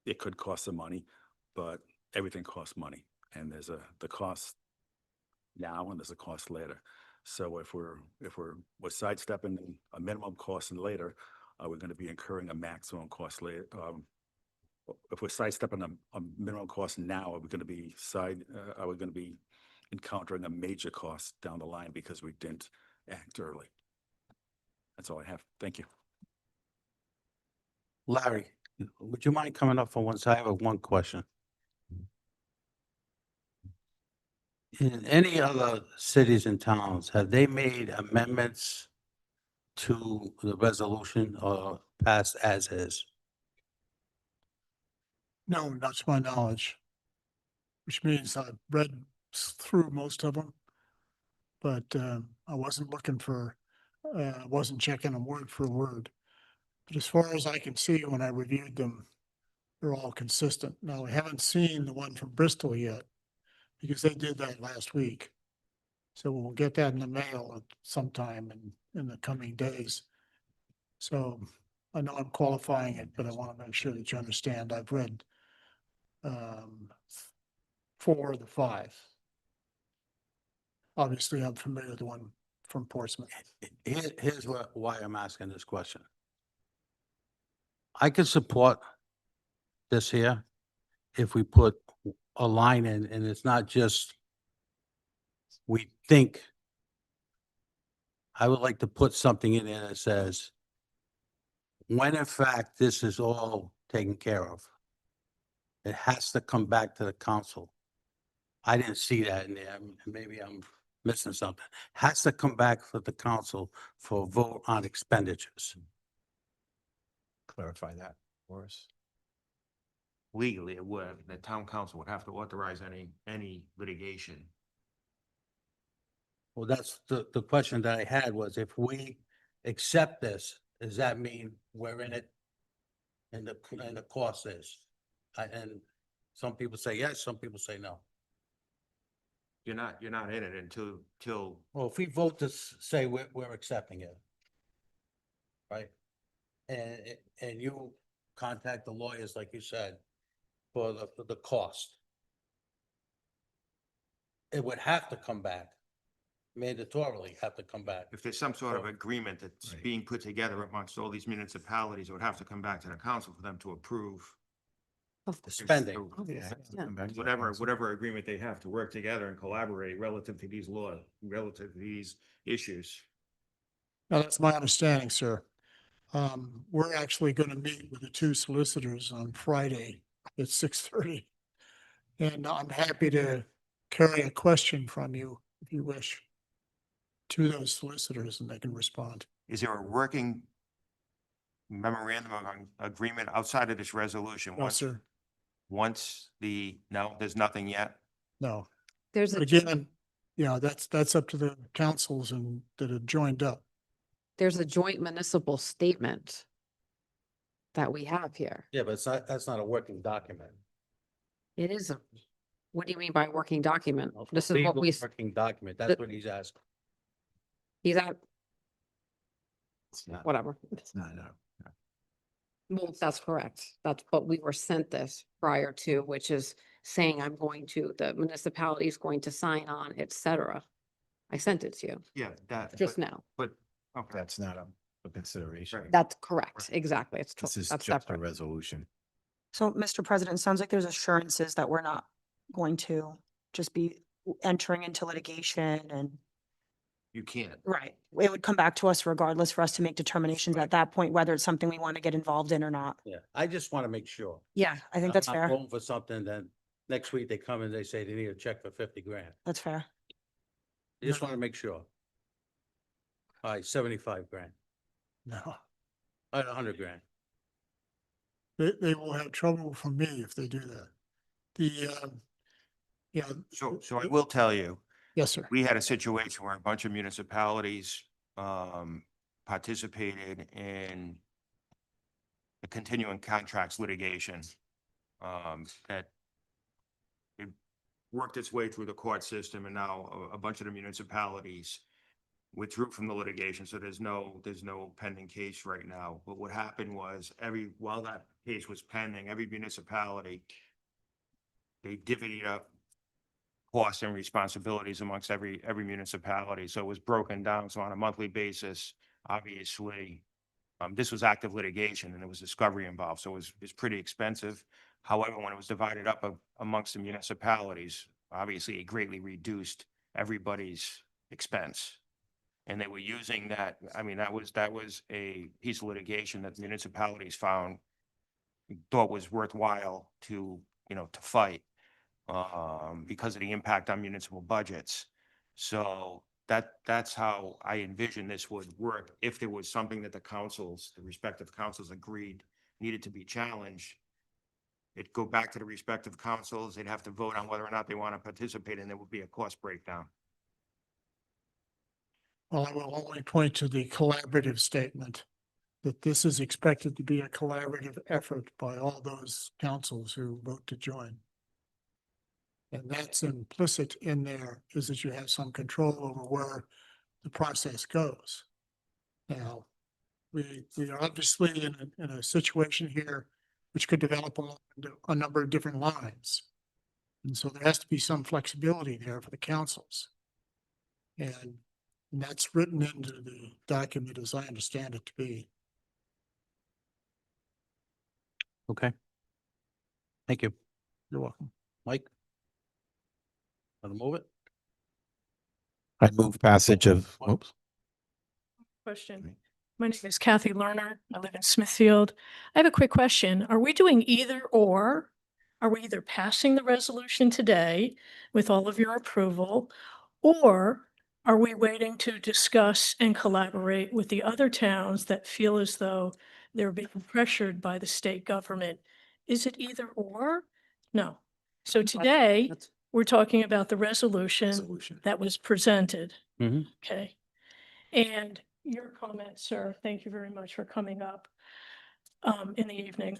It could cost some money, but everything costs money, and there's the cost now and there's a cost later. So if we're sidestepping a minimum cost and later, we're going to be incurring a maximum cost later. If we're sidestepping a minimum cost now, are we going to be encountering a major cost down the line because we didn't act early? That's all I have. Thank you. Larry, would you mind coming up for one side? I have one question. In any other cities and towns, have they made amendments to the resolution or passed as is? No, not to my knowledge, which means I've read through most of them. But I wasn't wasn't checking them word for word. But as far as I can see, when I reviewed them, they're all consistent. Now, we haven't seen the one from Bristol yet, because they did that last week. So we'll get that in the mail sometime in the coming days. So I know I'm qualifying it, but I want to make sure that you understand I've read 4 of the 5. Obviously, I'm familiar with the one from Portsmouth. Here's why I'm asking this question. I could support this here if we put a line in, and it's not just we think. I would like to put something in there that says, when in fact this is all taken care of. It has to come back to the council. I didn't see that in there. Maybe I'm missing something. Has to come back for the council for a vote on expenditures. Clarify that for us. Legally, it would, the town council would have to authorize any litigation. Well, that's the question that I had was if we accept this, does that mean we're in it? And the cost is, and some people say yes, some people say no. You're not in it till, Well, if we vote to say we're accepting it. Right? And you contact the lawyers, like you said, for the cost. It would have to come back, mandatorily have to come back. if there's some sort of Well, agreement that's right. being put together amongst all these municipalities, it would have to come back to the council for them to approve. The spending. Whatever agreement they have to work together and collaborate relative to these laws, relative to these issues. Now, that's my understanding, sir. We're actually going to meet with the two solicitors on Friday at 6:30. And I'm happy to carry a question from you if you wish to those solicitors and they can respond. Is there a working memorandum of agreement outside of this resolution? No, sir, No, there's nothing yet? no. There's But a, again, that's up to the councils and that have joined up. there's a joint municipal statement that we have here. Yeah, but that's not a working document. It is a, what do you mean by working document? A This is what legal we, Working document, that's the- what he's asking. he's at, It's not, whatever. it's not, no. Well, that's correct. That's, but we were sent this prior to, which is saying the municipality is going to sign on, et cetera. I sent it to you Yeah, that. just now. But, okay. That's not a consideration. Right. That's correct. Exactly. It's, This is that's just a separate. resolution. So, Mr. President, it sounds like there's assurances that we're not going to just be entering into litigation and, You can't. right. It would come back to us regardless for us to make determinations at that point, whether it's something we want to get involved in or not. Yeah, I just want to make sure. Yeah, I think I'm that's not fair. Voting for something, then next week they come and they say they need a check for 50 grand. That's fair. I just want to make sure. All right, 75 grand. No, All right, 100 grand. they will have trouble from me if they do that. So I will tell you, Yes, sir. we had a situation where a bunch of municipalities participated in a continuing contracts litigation that it worked its way through the court system, and now a bunch of the municipalities withdrew from the litigation, so there's no pending case right now. But what happened was while that case was pending, every municipality, they divvied up costs and responsibilities amongst every municipality. So it was broken down. So on a monthly basis, obviously, this was active litigation and there was discovery involved. So it's pretty expensive. However, when it was divided up amongst the municipalities, obviously it greatly reduced everybody's expense. And they were using that. I mean, that was a piece of litigation that the municipalities thought was worthwhile to fight. Because of the impact on municipal budgets. So that's how I envision this would work. If there was something that the respective councils agreed needed to be challenged, it'd go back to the respective councils. They'd have to vote on whether or not they want to participate, and there would be a cost breakdown. Well, I will only point to the collaborative statement that this is expected to be a collaborative effort by all those councils who vote to join. And that's implicit in there is that you have some control over where the process goes. Now, we are obviously in a situation here which could develop along a number of different lines. And so there has to be some flexibility there for the councils. And that's written into the document as I understand it to be. Okay. Thank you. You're welcome. Mike? Want to move it? I move passage of, oops. Question. My name is Kathy Lerner. I live in Smithfield. I have a quick question. Are we doing either or? Are we either passing the resolution today with all of your approval? Or are we waiting to discuss and collaborate with the other towns that feel as though they're being pressured by the state government? Is it either or? No. So today, That's- we're talking about the resolution Resolution. that was presented. Mhm. Okay. And your comment, sir, thank you very much for coming up in the evening,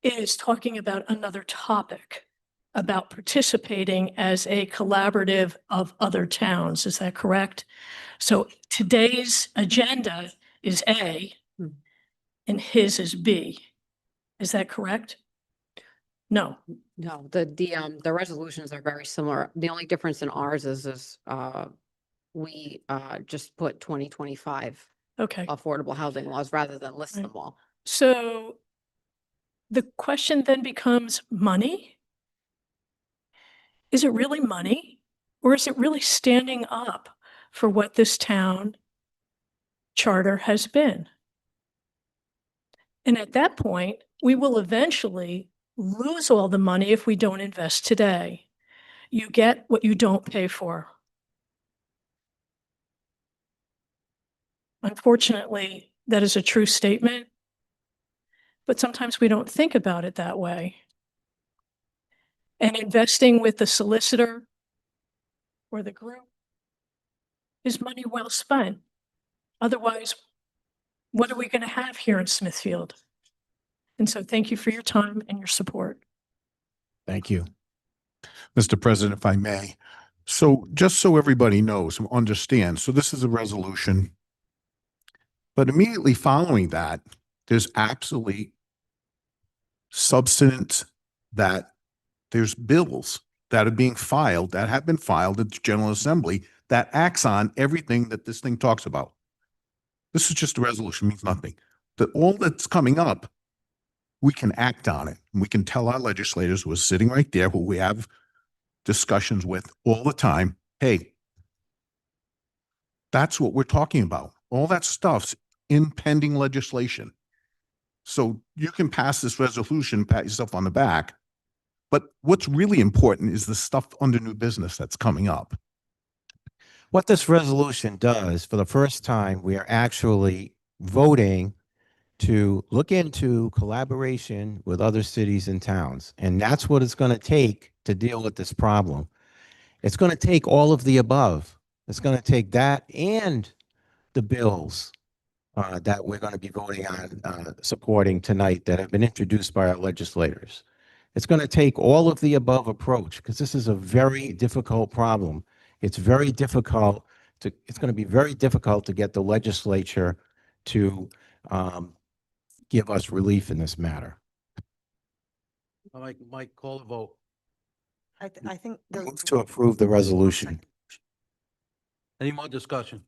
is talking about another topic about participating as a collaborative of other towns. Is that correct? So today's agenda is A and his is B. Is that correct? No. No, the resolutions are very similar. The only difference in ours is, we, just put 2025 Okay. affordable housing laws rather than list Right. them all. So the question then becomes money? Is it really money? Or is it really standing up for what this town charter has been? And at that point, we will eventually lose all the money if we don't invest today. You get what you don't pay for. Unfortunately, that is a true statement, but sometimes we don't think about it that way. And investing with the solicitor or the group is money well spent. Otherwise, what are we going to have here in Smithfield? And so thank you for your time and your support. Thank you. Mr. President, if I may. So just so everybody knows and understands, so this is a resolution. But immediately following that, there's absolutely substance that there's bills that are being filed, that have been filed at the General Assembly that acts on everything that this thing talks about. This is just a resolution, means nothing. That all that's coming up, we can act on it. We can tell our legislators who are sitting right there, who we have discussions with all the time, hey, that's what we're talking about. All that stuff's in pending legislation. So you can pass this resolution, pat yourself on the back. But what's really important is the stuff under new business that's coming up. What this resolution does, for the first time, we are actually voting to look into collaboration with other cities and towns. And that's what it's going to take to deal with this problem. It's going to take all of the above. It's going to take that and the bills that we're going to be voting on, supporting tonight that have been introduced by our legislators. It's going to take all of the above approach because this is a very difficult problem. It's very difficult it's going to be very difficult to get the legislature to give us relief in this matter. Mike, call the vote. I think Move to approve the resolution. Any more discussion?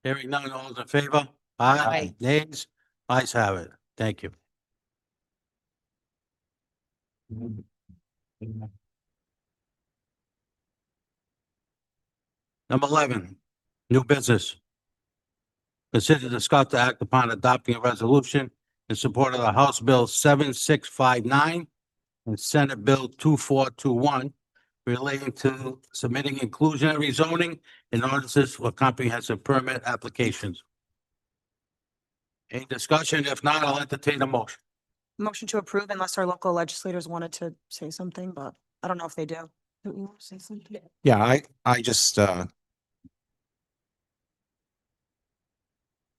Hearing none, all those in favor? Aye. Nays? Ayes have it. Thank you. Number 11, new business. Consider to discuss the act upon adopting a resolution in support of the House Bill 7659 and Senate Bill 2421 relating to submitting inclusionary zoning in ordinances for comprehensive permit applications. Any discussion? If not, I'll entertain a motion. motion to approve unless our local legislators wanted to say something, but I don't know if they do. Don't you want to say something? Yeah, I just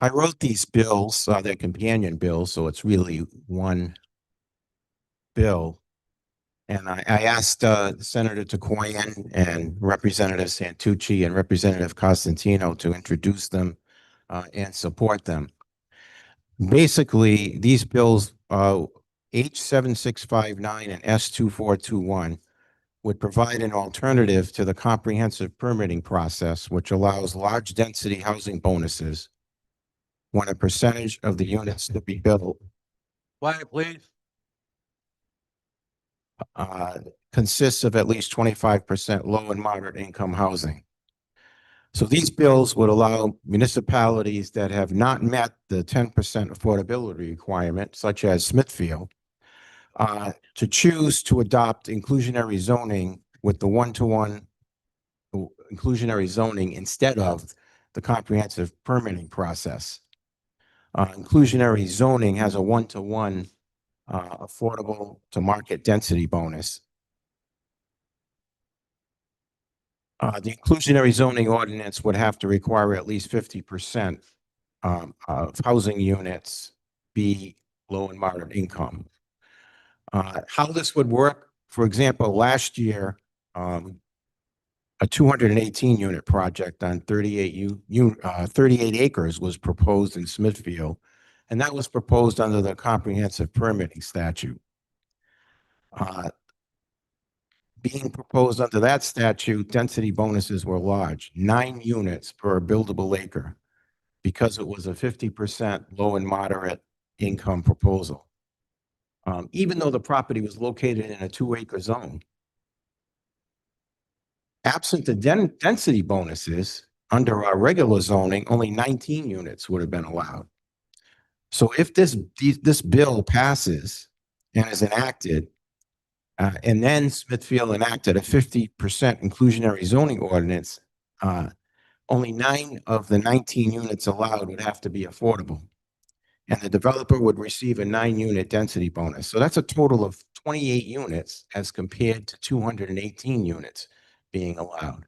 I wrote these bills, they're companion bills, so it's really one bill. And I asked Senator Takoyan and Representative Santucci and Representative Costantino to introduce them and support them. Basically, these bills, H7659 and S2421, would provide an alternative to the comprehensive permitting process, which allows large density housing bonuses when a percentage of the units to be built Quiet, please. consists of at least 25% low and moderate income housing. So these bills would allow municipalities that have not met the 10% affordability requirement, such as Smithfield, to choose to adopt inclusionary zoning with the one-to-one inclusionary zoning instead of the comprehensive permitting process. Inclusionary zoning has a one-to-one affordable to market density bonus. The inclusionary zoning ordinance would have to require at least 50% of housing units be low and moderate income. How this would work, for example, last year, a 218 unit project on 38 acres was proposed in Smithfield, and that was proposed under the comprehensive permitting statute. Being proposed under that statute, density bonuses were large, 9 units per buildable acre, because it was a 50% low and moderate income proposal. Even though the property was located in a 2-acre zone. Absent the density bonuses, under our regular zoning, only 19 units would have been allowed. So if this bill passes and is enacted, and then Smithfield enacted a 50% inclusionary zoning ordinance, only 9 of the 19 units allowed would have to be affordable. And the developer would receive a 9-unit density bonus. So that's a total of 28 units as compared to 218 units being allowed.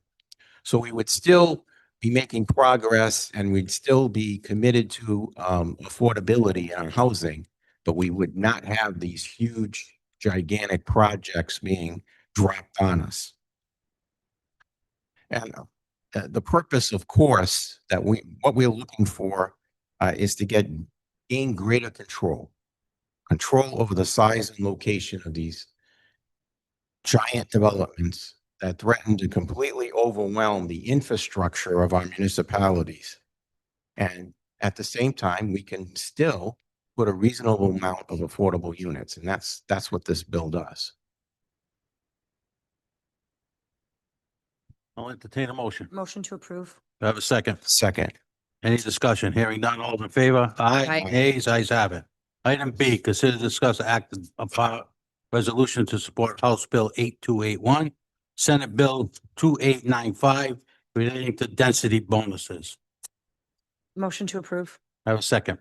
So we would still be making progress and we'd still be committed to affordability on housing, but we would not have these huge, gigantic projects being dropped on us. And the purpose, of course, what we're looking for is to gain greater control over the size and location of these giant developments that threaten to completely overwhelm the infrastructure of our municipalities. And at the same time, we can still put a reasonable amount of affordable units. And that's what this bill does. I'll entertain a motion. Motion to approve. Do I have a second? Second. Any discussion? Hearing none, all in favor? Aye. Aye. Nays, ayes have it. Item B, consider discuss act upon resolution to support House Bill 8281, Senate Bill 2895 relating to density bonuses. Motion to approve. I have a second.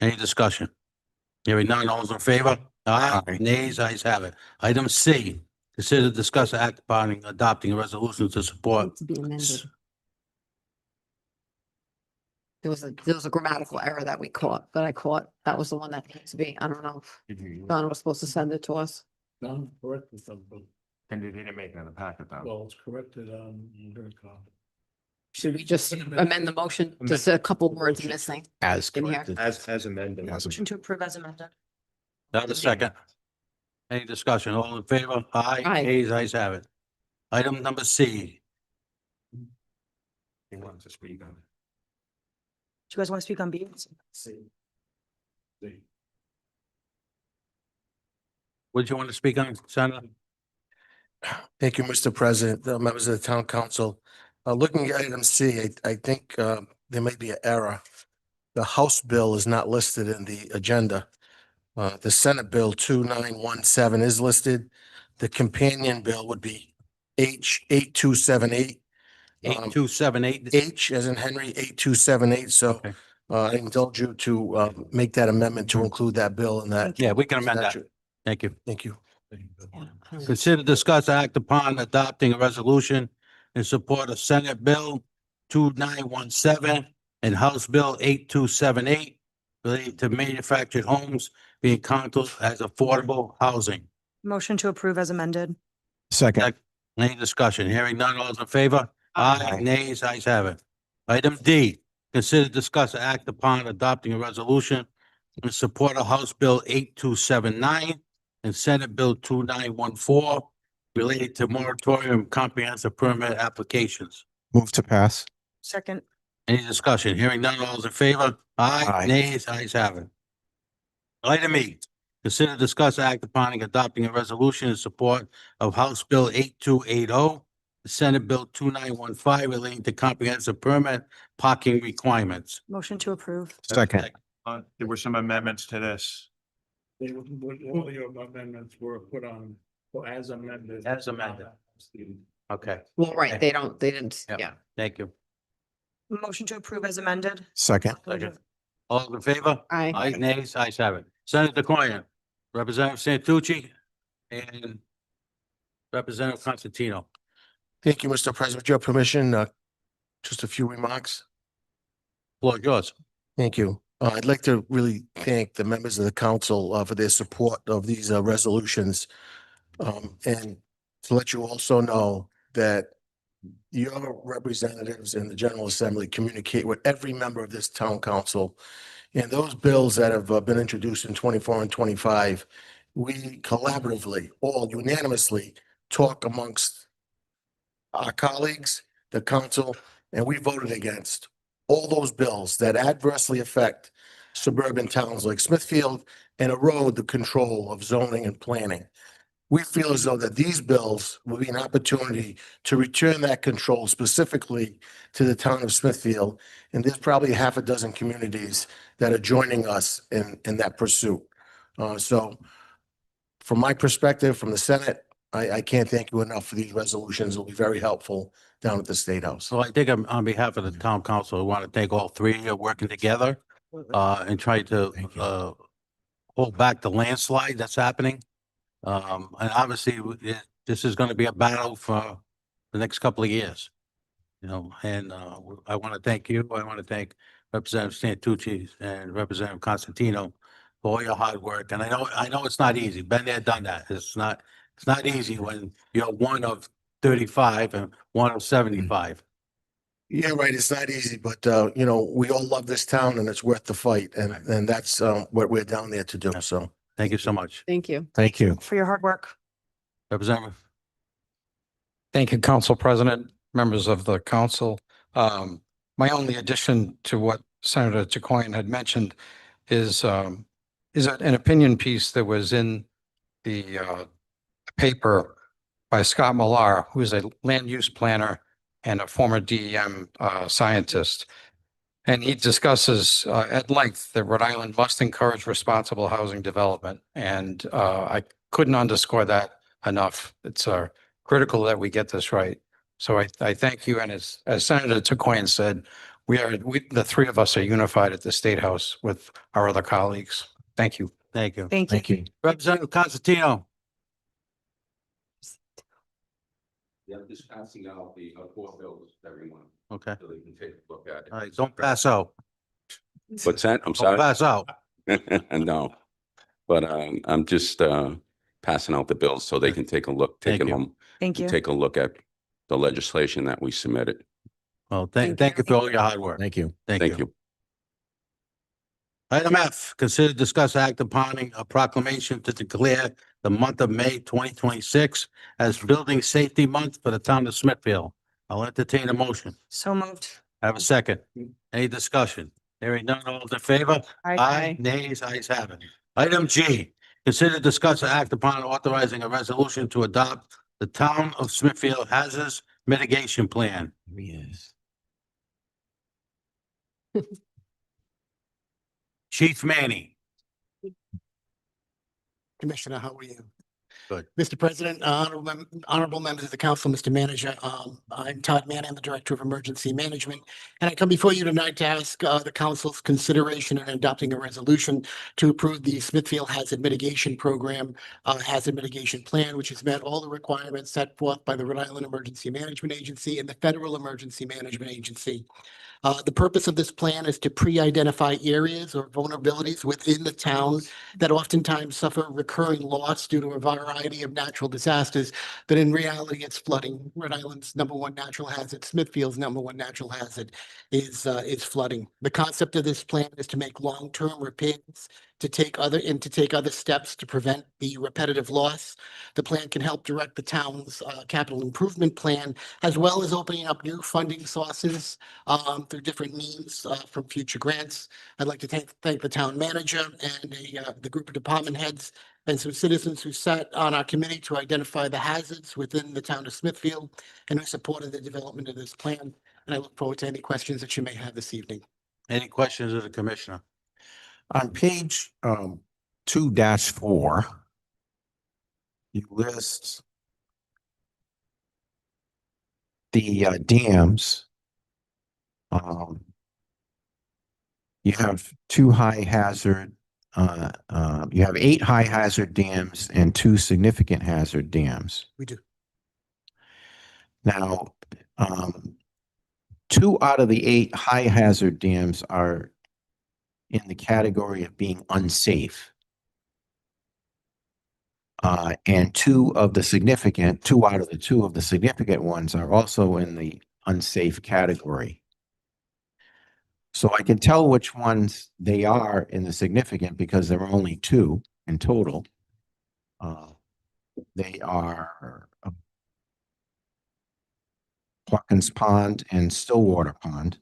Any discussion? Hearing none, all in favor? Aye. Aye. Nays, ayes have it. Item C, consider discuss act upon adopting a resolution to support. To be amended. There was a grammatical error that I caught. That was the one that needs to be, I don't know if Donna was supposed to send it to us. No, corrected something. And they didn't make it in the packet though. Well, it's corrected on your copy. Should we just amend the motion? Just a couple words missing. As In here. corrected. As amended. Motion to approve as amended. Do I have a second? Any discussion? All in favor? Aye. Aye. Nays, ayes have it. Item number C, He wants to speak on it. Do you guys want to speak on B? what did you want to speak on, Senator? Thank you, Mr. President, members of the town council. Looking at item C, I think there may be an error. The House bill is not listed in the agenda. The Senate Bill 2917 is listed. The companion bill would be H 8278. 8278. H as in Henry 8278. So Okay. I indulge you to make that amendment to include that bill in that. Yeah, we can amend that. statute. Thank you. Thank you. Consider discuss act upon adopting a resolution in support of Senate Bill 2917 and House Bill 8278 related to manufactured homes being counted as affordable housing. Motion to approve as amended. Second. Any discussion? Hearing none, all those in favor? Aye. Nays, ayes have it. Item D, consider discuss act upon adopting a resolution in support of House Bill 8279 and Senate Bill 2914 related to moratorium comprehensive permit applications. Move to pass. Second. Any discussion? Hearing none, all those in favor? Aye. Aye. Nays, ayes have it. Item E, consider discuss act upon adopting a resolution in support of House Bill 8280 Senate Bill 2915 relating to comprehensive permit parking requirements. Motion to approve. Second. There were some amendments to this. All your amendments were put on, as amended. As amended. Okay, Well, right, they didn't, Yep. yeah. thank you. Motion to approve as amended. Second. Second. All in favor? Aye. Aye, nays, ayes have it. Senator Coyne, Representative Santucci, and Representative Constantino. Thank you, Mr. President. With your permission, just a few remarks. Floor is yours. Thank you. I'd like to really thank the members of the council for their support of these resolutions. And to let you also know that your representatives in the General Assembly communicate with every member of this town council. And those bills that have been introduced in 24 and 25, we collaboratively, all unanimously talk amongst our colleagues, the council, and we voted against all those bills that adversely affect suburban towns like Smithfield and erode the control of zoning and planning. We feel as though that these bills will be an opportunity to return that control specifically to the town of Smithfield. And there's probably half a dozen communities that are joining us in that pursuit. So from my perspective, from the Senate, I can't thank you enough for these resolutions. It'll be very helpful down at the State House. So I think on behalf of the town council, I want to thank all three working together and try to hold back the landslide that's happening. And obviously, this is going to be a battle for the next couple of years. You know, and I want to thank you. I want to thank Representative Santucci and Representative Constantino for all your hard work. And I know it's not easy. Been there, done that. It's not easy when you're one of 35 and one of 75. Yeah, right. It's not easy, but you know, we all love this town and it's worth the fight. And that's what we're down there to do. So Thank you so much. Thank you. Thank you. For your hard work. Representative. Thank you, Council President, members of the council. My only addition to what Senator Jacoyan had mentioned is an opinion piece that was in the paper by Scott Millar, who is a land use planner and a former DEM scientist. And he discusses at length that Rhode Island must encourage responsible housing development. And I couldn't underscore that enough. It's critical that we get this right. So I thank you. And as Senator Jacoyan said, the three of us are unified at the State House with our other colleagues. Thank you. Thank you. Thank you. Thank you. Representative Constantino. Yeah, I'm just passing out the four bills to everyone, Okay. so they can take a look at it. All right. Don't pass out. What's that? I'm Don't sorry. pass out. No, but I'm just passing out the bills so they can take a look, take Thank it you. home. Thank you. Take a look at the legislation that we submitted. Well, thank you for all your hard work. Thank you. Thank you. Item F, consider discuss act upon a proclamation to declare the month of May 2026 as Building Safety Month for the town of Smithfield. I'll entertain a motion. So moved. Have a second. Any discussion? Hearing none, all in favor? Nays, ayes have it. Item G, consider discuss act upon authorizing a resolution to adopt the town of Smithfield Hazards Mitigation Plan. Yes. Chief Manny. Commissioner, how are you? Good. Mr. President, honorable members of the council, Mr. Manager, I'm Todd Mann, I'm the Director of Emergency Management. And I come before you tonight to ask the council's consideration in adopting a resolution to approve the Smithfield Hazard Mitigation Program, Hazard Mitigation Plan, which has met all the requirements set forth by the Rhode Island Emergency Management Agency and the Federal Emergency Management Agency. The purpose of this plan is to pre-identify areas or vulnerabilities within the town that oftentimes suffer recurring loss due to a variety of natural disasters. But in reality, it's flooding. Rhode Island's #1 natural hazard, Smithfield's #1 natural hazard is flooding. The concept of this plan is to make long-term repairs, to take other steps to prevent the repetitive loss. The plan can help direct the town's capital improvement plan, as well as opening up new funding sources through different means from future grants. I'd like to thank the town manager and the group of department heads and some citizens who sat on our committee to identify the hazards within the town of Smithfield and who supported the development of this plan. And I look forward to any questions that you may have this evening. Any questions of the commissioner? On page 2-4, you list the dams. You have two high hazard, you have 8 high hazard dams and 2 significant hazard dams. We do. Now, 2 out of the 8 high hazard dams are in the category of being unsafe. And 2 out of the significant ones are also in the unsafe category. So I can tell which ones they are in the significant because there are only 2 in total. They are Hawkins Pond and Stillwater Pond.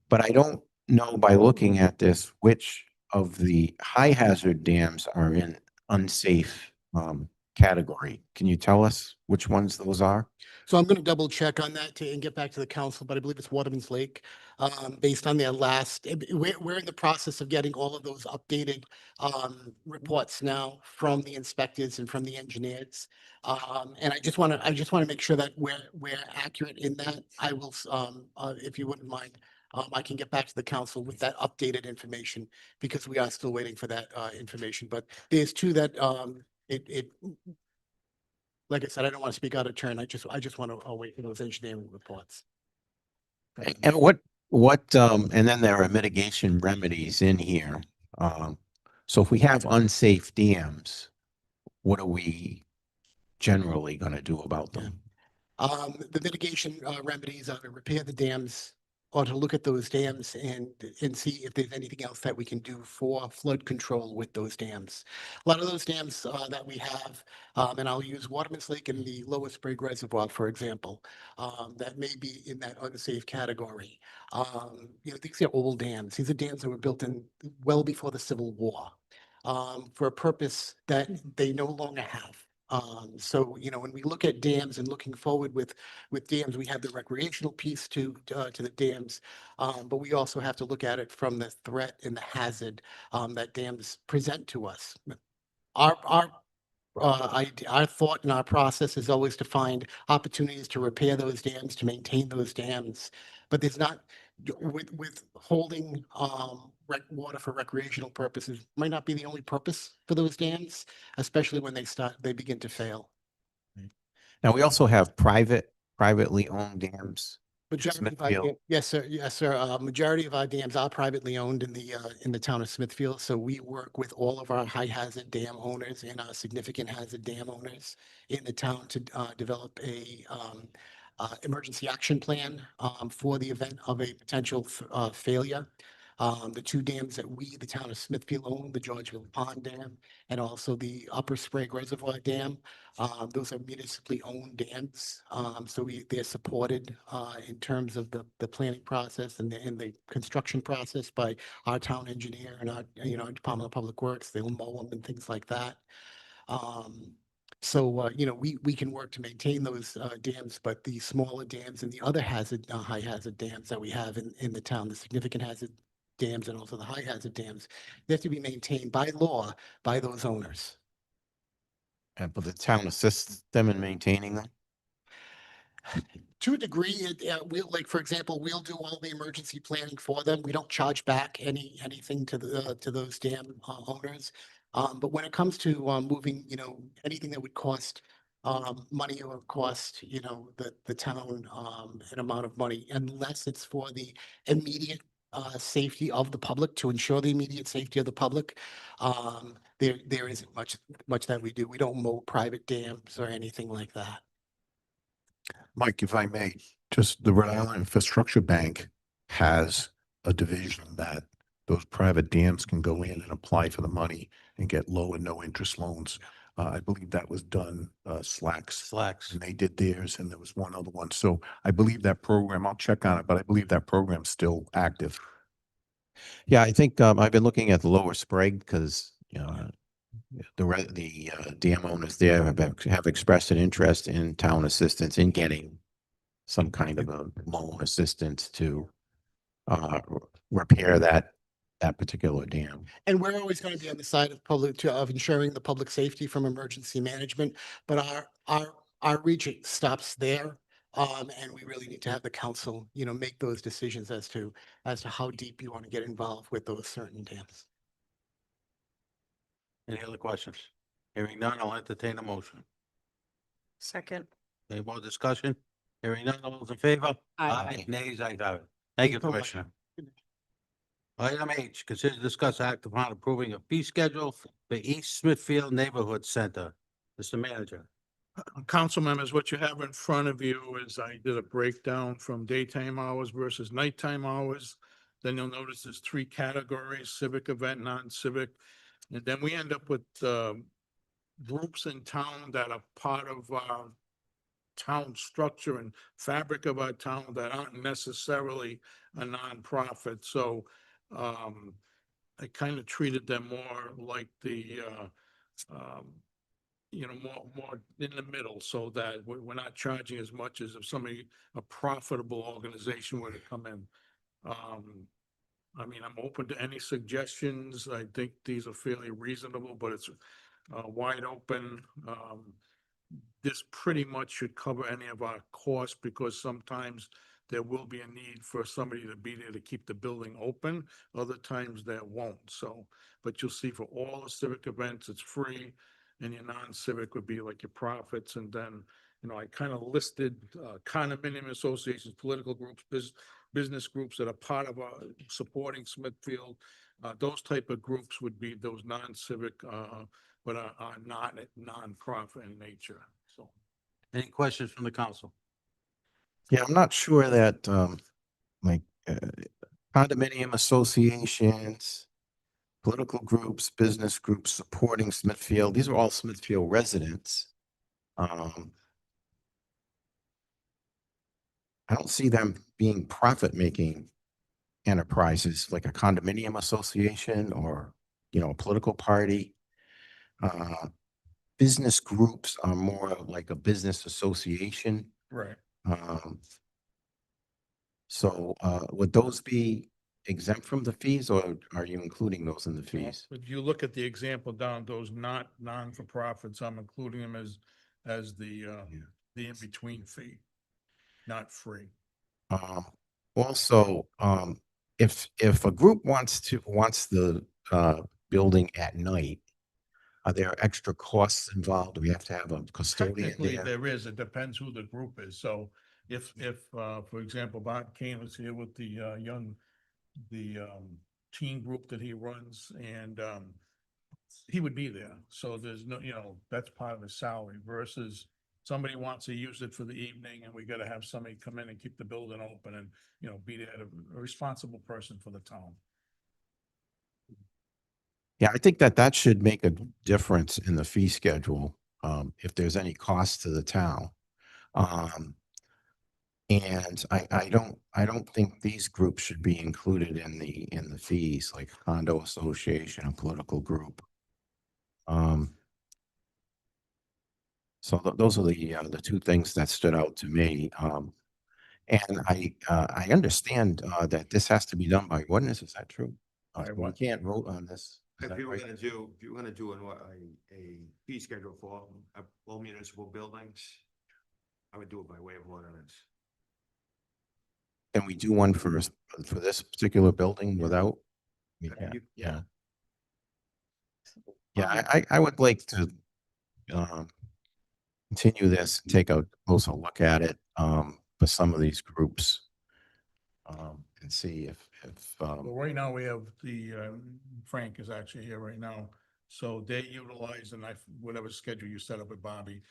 But I don't know by looking at this which of the high hazard dams are in unsafe category. Can you tell us which ones those are? So I'm going to double check on that and get back to the council, but I believe it's Waterman's Lake. Based on their last, we're in the process of getting all of those updated reports now from the inspectors and from the engineers. And I just want to make sure that we're accurate in that. I will, if you wouldn't mind, I can get back to the council with that updated information because we are still waiting for that information. But there's 2 that like I said, I don't want to speak out of turn. I just want to wait for those engineering reports. And and then there are mitigation remedies in here. So if we have unsafe dams, what are we generally going to do about them? The mitigation remedies are to repair the dams or to look at those dams and see if there's anything else that we can do for flood control with those dams. A lot of those dams that we have, and I'll use Waterman's Lake and the Lower Sprague Reservoir, for example, that may be in that unsafe category. These are old dams. These are dams that were built in well before the Civil War for a purpose that they no longer have. So, when we look at dams and looking forward with dams, we have the recreational piece to the dams, but we also have to look at it from the threat and the hazard that dams present to us. Our thought and our process is always to find opportunities to repair those dams, to maintain those dams, but there's not with holding water for recreational purposes might not be the only purpose for those dams, especially when they begin to fail. Now, we also have privately owned dams. Yes, sir. Majority of our dams are privately owned in the town of Smithfield. So we work with all of our high hazard dam owners and our significant hazard dam owners in the town to develop a emergency action plan for the event of a potential failure. The 2 dams that the town of Smithfield own, the Georgeville Pond Dam and also the Upper Sprague Reservoir Dam. Those are municipally owned dams. So they're supported in terms of the planning process and the construction process by our town engineer and our Department of Public Works. They'll mow them and things like that. So, we can work to maintain those dams, but the smaller dams and the other high hazard dams that we have in the town, the significant hazard dams and also the high hazard dams, they have to be maintained by law by those owners. And but the town assists them in maintaining them? To a degree, for example, we'll do all the emergency planning for them. We don't charge back anything to those dam owners. But when it comes to moving, anything that would cost money or cost, the town an amount of money, unless it's for the immediate safety of the public, to ensure the immediate safety of the public, there isn't much that we do. We don't mow private dams or anything like that. Mike, if I may, just the Rhode Island Infrastructure Bank has a division that those private dams can go in and apply for the money and get low and no interest loans. I believe that was done, Slacks, and they did theirs, and there was one other one. So I believe that program, I'll check on it, but I believe that program's still active. Yeah, I think I've been looking at the Lower Sprague because the dam owners there have expressed an interest in town assistance in getting some kind of a loan assistance to repair that particular dam. And we're always going to be on the side of of ensuring the public safety from emergency management, but our reach stops there. And we really need to have the council, make those decisions as to how deep you want to get involved with those certain dams. Any other questions? Hearing none, I'll entertain a motion. Second. Any more discussion? Hearing none, all those in favor? Aye. Nays, ayes have it. Thank you, Thank you so much. Commissioner. Item H, consider to discuss act upon approving a fee schedule for East Smithfield Neighborhood Center. Mr. Manager. Council members, what you have in front of you is I did a breakdown from daytime hours versus nighttime hours. Then you'll notice there's 3 categories: civic event, non-civic. And then we end up with groups in town that are part of our town structure and fabric of our town that aren't necessarily a nonprofit. So I kind of treated them more like the more in the middle, so that we're not charging as much as if somebody, a profitable organization, were to come in. I mean, I'm open to any suggestions. I think these are fairly reasonable, but it's wide open. This pretty much should cover any of our costs, because sometimes there will be a need for somebody to be there to keep the building open. Other times there won't. So, but you'll see for all the civic events, it's free. And your non-civic would be like your profits. And then, I kind of listed condominium associations, political groups, business groups that are part of supporting Smithfield. Those type of groups would be those non-civic, but are not non-profit in nature. So, Any questions from the council? Yeah, I'm not sure that like condominium associations, political groups, business groups supporting Smithfield, these are all Smithfield residents. I don't see them being profit-making enterprises like a condominium association or, a political party. Business groups are more like a business association. right. So would those be exempt from the fees, or are you including those in the fees? If you look at the example down, those not non-for-profits, I'm including them as the in-between fee, not free. Also, if a group wants the building at night, are there extra costs involved? Do we have to have a custodian Technically, there? there is. It depends who the group is. So if for example, Bob Kane was here with the teen group that he runs, and he would be there. So there's no, that's part of his salary, versus somebody wants to use it for the evening and we got to have somebody come in and keep the building open and, be there, a responsible person for the town. Yeah, I think that should make a difference in the fee schedule, if there's any cost to the town. And I don't think these groups should be included in the fees, like condo association, a political group. So those are the 2 things that stood out to me. And I understand that this has to be done by ordinance. Is that true? By We what? can't vote on this. Is If that you were right? gonna do a fee schedule for all municipal buildings, I would do it by way of ordinance. Can we do one for this particular building without? Yeah. Yeah. Yeah, I would like to continue this and take a closer look at it for some of these groups. And see if Well, right now we have Frank is actually here right now. So they utilize whatever schedule you set up with Bobby.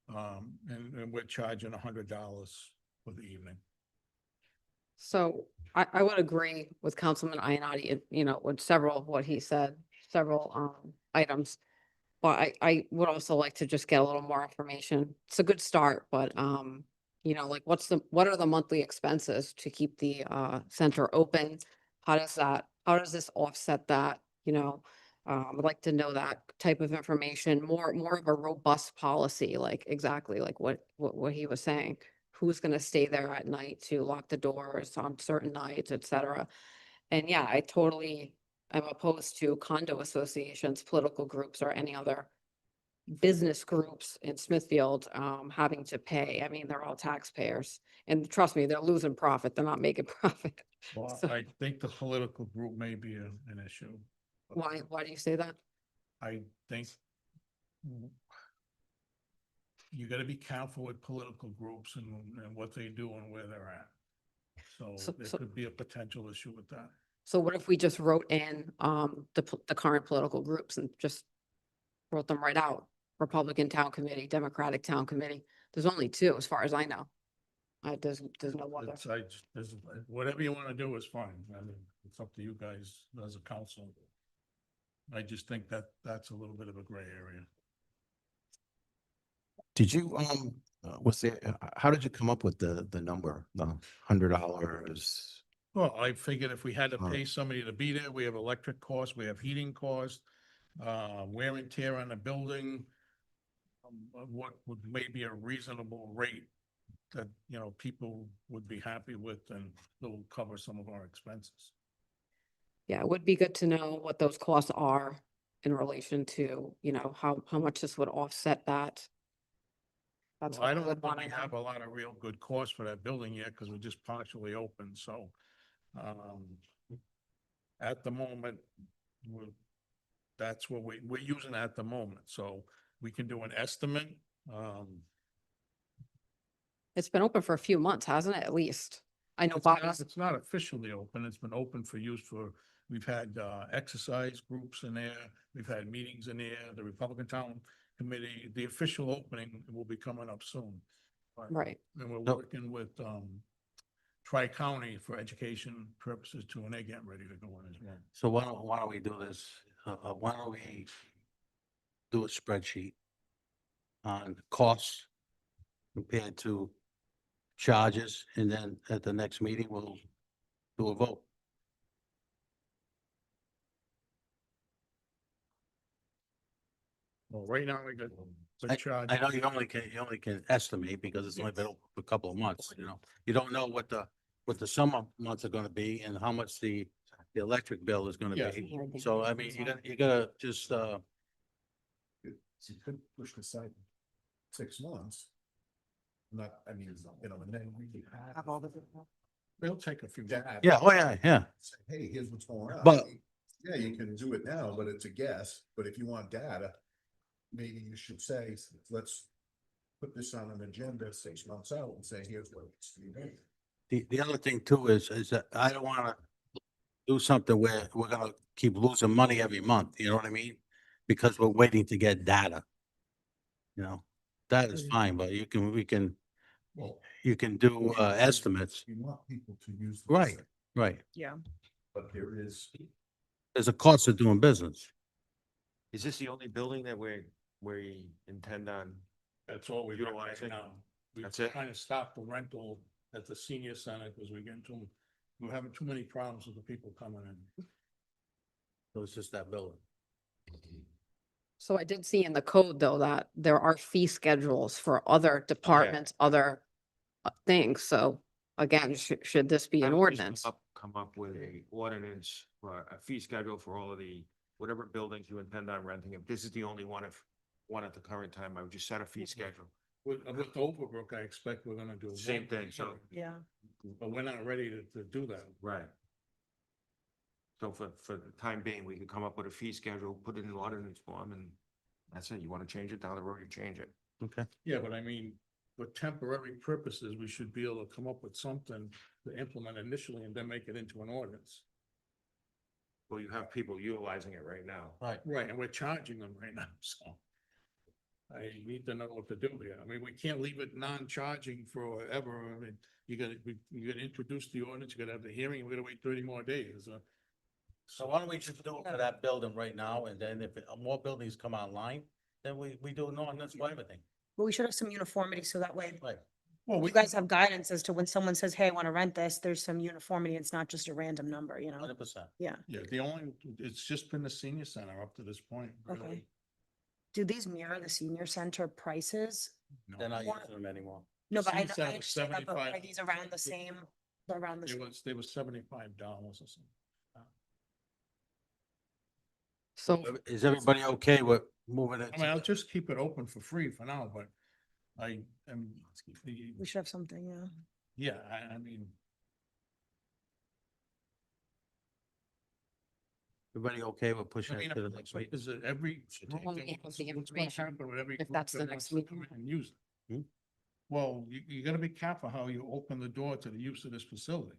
And we're charging $100 for the evening. So I would agree with Councilman Ionati, with several of what he said, several items. But I would also like to just get a little more information. It's a good start, but like what are the monthly expenses to keep the center open? How does this offset that? I'd like to know that type of information, more of a robust policy, like exactly like what he was saying. Who's gonna stay there at night to lock the doors on certain nights, et cetera. And yeah, I totally am opposed to condo associations, political groups, or any other business groups in Smithfield, having to pay. I mean, they're all taxpayers. And trust me, they're losing profit. They're not making profit. Well, So- I think the political group may be an issue. Why do you say that? I think you gotta be careful with political groups and what they do and where they're at. So there So- could be a potential issue with that. So what if we just wrote in, the current political groups and just wrote them right out? Republican Town Committee, Democratic Town Committee. There's only two, as far as I know. There's no other. Whatever you wanna do is fine. I mean, it's up to you guys as a council. I just think that that's a little bit of a gray area. Did you, was there, how did you come up with the number, the $100? Well, I figured if we had to Oh. pay somebody to be there, we have electric costs, we have heating costs, wear and tear on the building. What would maybe a reasonable rate that, you know, people would be happy with and will cover some of our expenses. Yeah, it would be good to know what those costs are in relation to, you know, how much this would offset that. That's Well, I what I don't would think want we to have know. a lot of real good costs for that building yet, because we're just partially open, so. At the moment, that's what we're using at the moment, so we can do an estimate. It's been open for a few months, hasn't it, at least? I know It's not officially open. It's been open for use we've had exercise groups in there. We've had meetings in there, the Republican Town Committee. The official opening will be coming up soon. Right. And we're No. working with Tri-County for education purposes too, and they're getting ready to go in as well. So why don't we do this? Why don't we do a spreadsheet on costs compared to charges, and then at the next meeting, we'll do a vote. Well, right now we got the I charge. know you only can estimate because it's only been open for a couple of months, you know. You don't know what the summer months are gonna be and how much the electric bill is gonna Yeah. be. So I mean, you gotta just, You could push this aside 6 months. Not, I mean, you know, and then we could have all the. They'll take a few. yeah, oh, yeah. Say, hey, here's what's going on. But- Yeah, you can do it now, but it's a guess. But if you want data, maybe you should say, let's put this on an agenda 6 months out and say, here's what it's. The other thing too is that I don't wanna do something where we're gonna keep losing money every month, you know what I mean? Because we're waiting to get data. You know, that is fine, but we can Well, do estimates. you want people to use. this Right, thing, right. Yeah. But there is. There's a cost of doing business. Is this the only building that we intend on? That's all we're Utilizing. utilizing now. We've That's it? kind of stopped the rental at the senior center because we're having too many problems with the people coming in. So it's just that building. So I did see in the code, though, that there are fee schedules for other departments, other things. So again, should this be an Why don't we just ordinance? Come up with a ordinance for a fee schedule for all of the, whatever buildings you intend on renting. If this is the only one at the current time, I would just set a fee schedule. With Overbrook, I expect we're gonna do. Same one thing, so- Yeah. But we're not ready to do that. Right. So for the time being, we could come up with a fee schedule, put it in the ordinance form, and that's it. You want to change it down the road, you change it. Okay. Yeah, but I mean, for temporary purposes, we should be able to come up with something to implement initially and then make it into an ordinance. Well, you have people utilizing it right now. Right. Right, and we're charging them right now, so. I need to know what to do here. I mean, we can't leave it non-charging forever. I mean, you gotta introduce the ordinance, you gotta have the hearing, we gotta wait 30 more days. So why don't we just do it for that building right now, and then if more buildings come online, then we do an ordinance for everything. But we should have some uniformity so that way Right. Well, we you guys have guidance as to when someone says, hey, I want to rent this, there's some uniformity. It's not just a random number, you know? 100%. Yeah. Yeah, it's just been the senior center up to this point. really. Okay. Do these mirror the senior center prices? No. They're not Or- using them anymore. No, but I Senior know, center I was understand that, but 75. are these around the same, around the They same? was $75 or something. So Is everybody okay with moving it? I mean, I'll just keep it open for free for now, but I am, We should have something, yeah. yeah, I mean, Everybody okay with I pushing mean, it to the next week? is it every? Well, we have the what's gonna information happen with every if group that's the that next wants to come meeting. in And use it? Hmm? Well, you gotta be careful how you open the door to the use of this facility.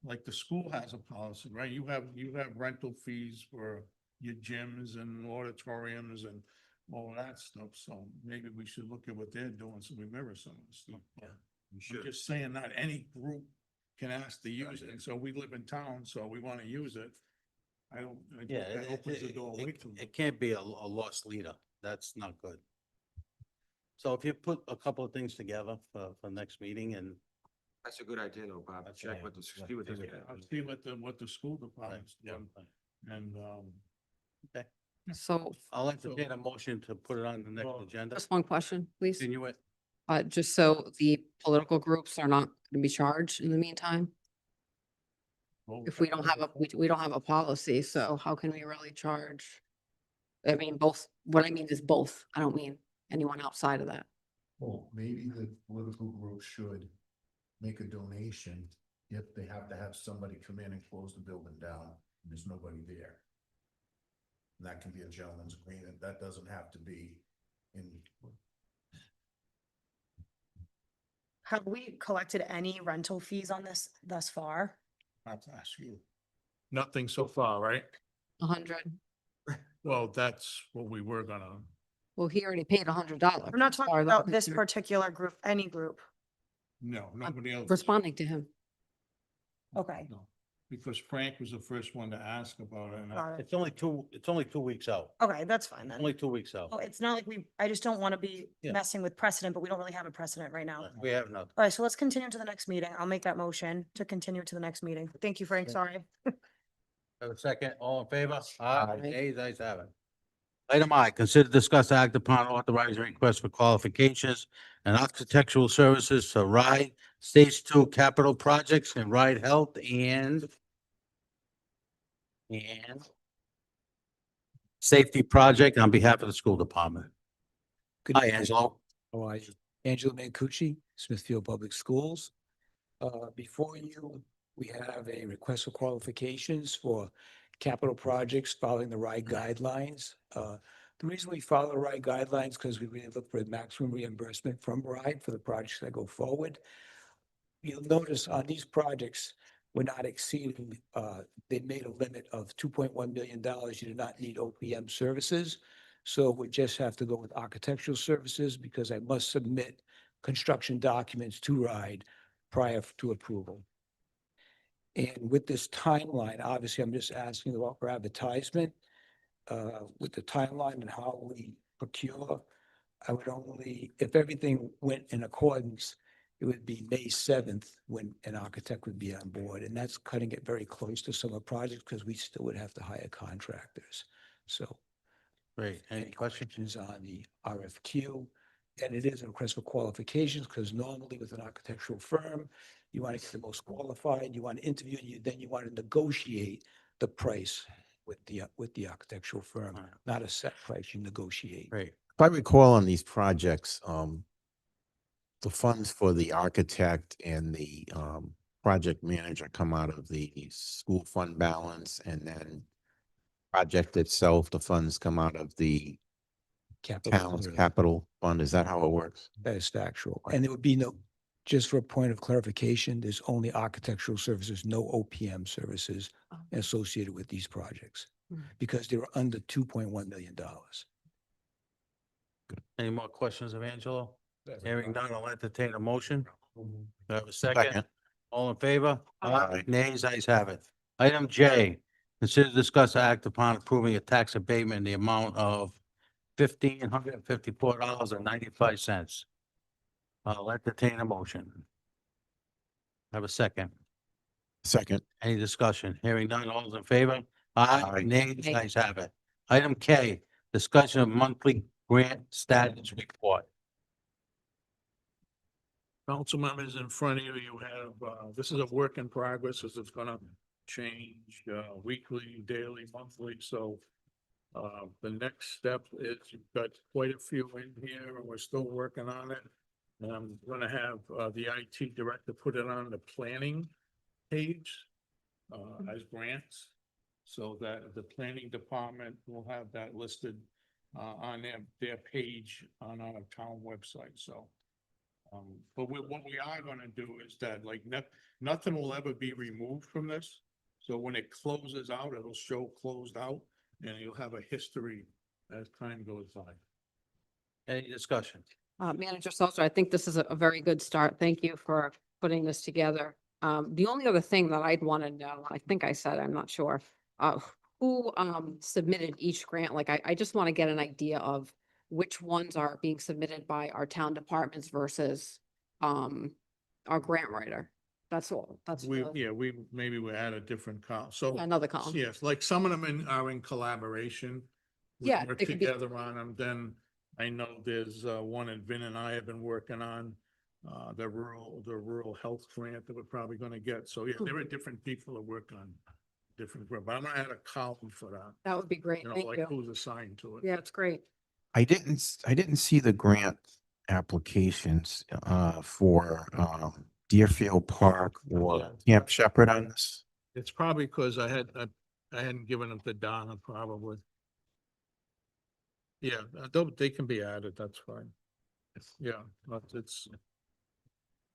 Like the school has a policy, right? You have rental fees for your gyms and auditoriums and all that stuff, so maybe we should look at what they're doing, so we mirror some of this stuff. Yeah, I'm just saying not any group can ask to use it, and so we live in town, so we wanna use it. I think Yeah, that opens the door way too much. it can't be a lost leader. That's not good. So if you put a couple of things together for next meeting and That's a good idea though, Bob. That's Check right. with the, Yeah. see what they Yeah. I'll see what the school department's done, and, okay, So I'll entertain a motion to put it on the next Well, agenda. just one question, please. Continue it. Just so the political groups are not going to be charged in the meantime. well, If we don't have we don't have a policy, so how can we really charge? I mean, both, what I mean is both. I don't mean anyone outside of that. Well, maybe the political group should make a donation if they have to have somebody come in and close the building down, and there's nobody there. And that can be a gentleman's agreement. That doesn't have to be in. Have we collected any rental fees on this thus far? I have to ask you. Nothing so far, right? 100. Well, that's what we were gonna, Well, he already paid $100. I'm not talking Or the- about this particular group, any group. no, nobody else. Responding to him. Okay. No, because Frank was the first one to ask about it, and Got it. It's only 2 weeks out. Okay, that's fine then. Only 2 weeks out. Oh, it's not like I just don't want to be Yeah. messing with precedent, but we don't really have a precedent right now. We have nothing. All right, so let's continue to the next meeting. I'll make that motion to continue to the next meeting. Thank you, Frank. Sorry. Have a second, all in favor? Aye. Nays, ayes have it. Item I, consider discuss act upon authorizing request for qualifications and architectural services to RIDE Stage 2 capital projects and RIDE Health and safety project on behalf of the school department. Good Hi, evening. Angelo. How are you? Angelo Mancucci, Smithfield Public Schools. Before you, we have a request for qualifications for capital projects following the RIDE guidelines. The reason we follow the RIDE guidelines, because we really look for maximum reimbursement from RIDE for the projects that go forward. You'll notice on these projects, we're not exceeding, they made a limit of $2.1 million. You do not need OPM services. So we just have to go with architectural services because I must submit construction documents to RIDE prior to approval. And with this timeline, obviously, I'm just asking for advertisement. With the timeline and how we procure, I would only, if everything went in accordance, it would be May 7th when an architect would be on board. And that's cutting it very close to summer projects because we still would have to hire contractors. So Great, any questions? questions on the RFQ? And it is a request for qualifications because normally with an architectural firm, you want to get the most qualified, you want to interview, then you want to negotiate the price with the architectural firm, not a set price, you negotiate. Great. If I recall on these projects, the funds for the architect and the project manager come out of the school fund balance, and then project itself, the funds come out of the town's capital fund. Is that how it works? That is factual. And there would be no, just for a point of clarification, there's only architectural services, no OPM services associated with these projects because they were under $2.1 million. Any more questions of Angelo? Hearing none, I'll entertain a motion. Do I have a second? Second. All in favor? Aye. Nays, ayes have it. Item J, consider discuss act upon approving a tax abatement in the amount of $1,554.95. I'll entertain a motion. Have a second. Second. Any discussion? Hearing none, all those in favor? Aye, Aye. nays, Aye. ayes have it. Item K, discussion of monthly grant status report. Council members, in front of you, you have, this is a work in progress, as it's gonna change, weekly, daily, monthly, so. The next step is you've got quite a few in here, and we're still working on it. And I'm gonna have, the IT director put it on the planning page, as grants. So that the planning department will have that listed, on their page on our town website, so. But what we are gonna do is that, like, nothing will ever be removed from this. So when it closes out, it'll show closed out, and you'll have a history as time goes by. Any discussion? Manager Salter, I think this is a very good start. Thank you for putting this together. The only other thing that I'd want to know, I think I said, I'm not sure, who submitted each grant? Like, I just want to get an idea of which ones are being submitted by our town departments versus our grant writer. That's all. That's Maybe we add a different column, so. another column. Yes, like some of them are in collaboration. We Yeah, work they could be- together on them, then I know there's one that Vin and I have been working on. The rural health grant that we're probably gonna get, so yeah, there are different people that work on different, but I'm gonna add a column for that. That would be great. You know, Thank like you. who's assigned to it. Yeah, it's great. I didn't see the grant applications for Deerfield Park or Camp Shepherd on this. It's probably because I hadn't given them to Donna, probably. Yeah, they can be added, that's fine. Yeah, but it's,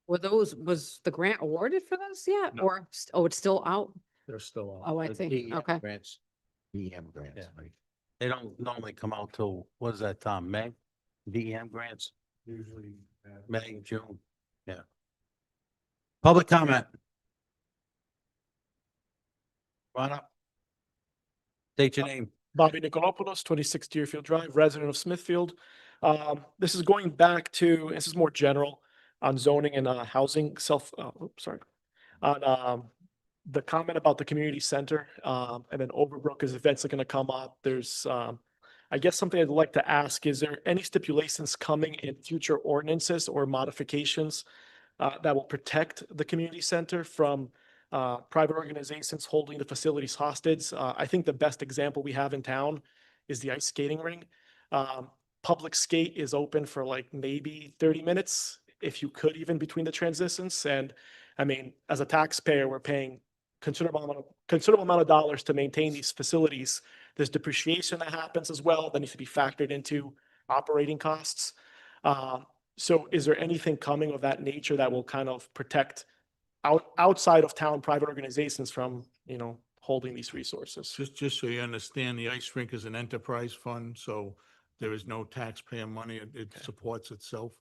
Was the grant awarded for this yet? No. Or, it's still out? they're still on. Oh, I The see. DEM Okay. Grants, DM grants. Yeah. they don't normally come out till, what is that, Tom, May? DEM grants, Usually. May, June, yeah. Public comment. Run up. State your name. Bobby Nicolopoulos, 26 Deerfield Drive, resident of Smithfield. This is going back to, this is more general on zoning and housing on the comment about the community center, and then Overbrook is eventually going to come up. There's, I guess something I'd like to ask, is there any stipulations coming in future ordinances or modifications that will protect the community center from private organizations holding the facilities hostage? I think the best example we have in town is the ice skating ring. Public skate is open for like maybe 30 minutes, if you could, even between the transitions. And I mean, as a taxpayer, we're paying considerable amount of dollars to maintain these facilities. There's depreciation that happens as well that needs to be factored into operating costs. So is there anything coming of that nature that will kind of protect outside of town private organizations from, holding these resources? Just so you understand, the ice rink is an enterprise fund, so there is no taxpayer money. It supports itself.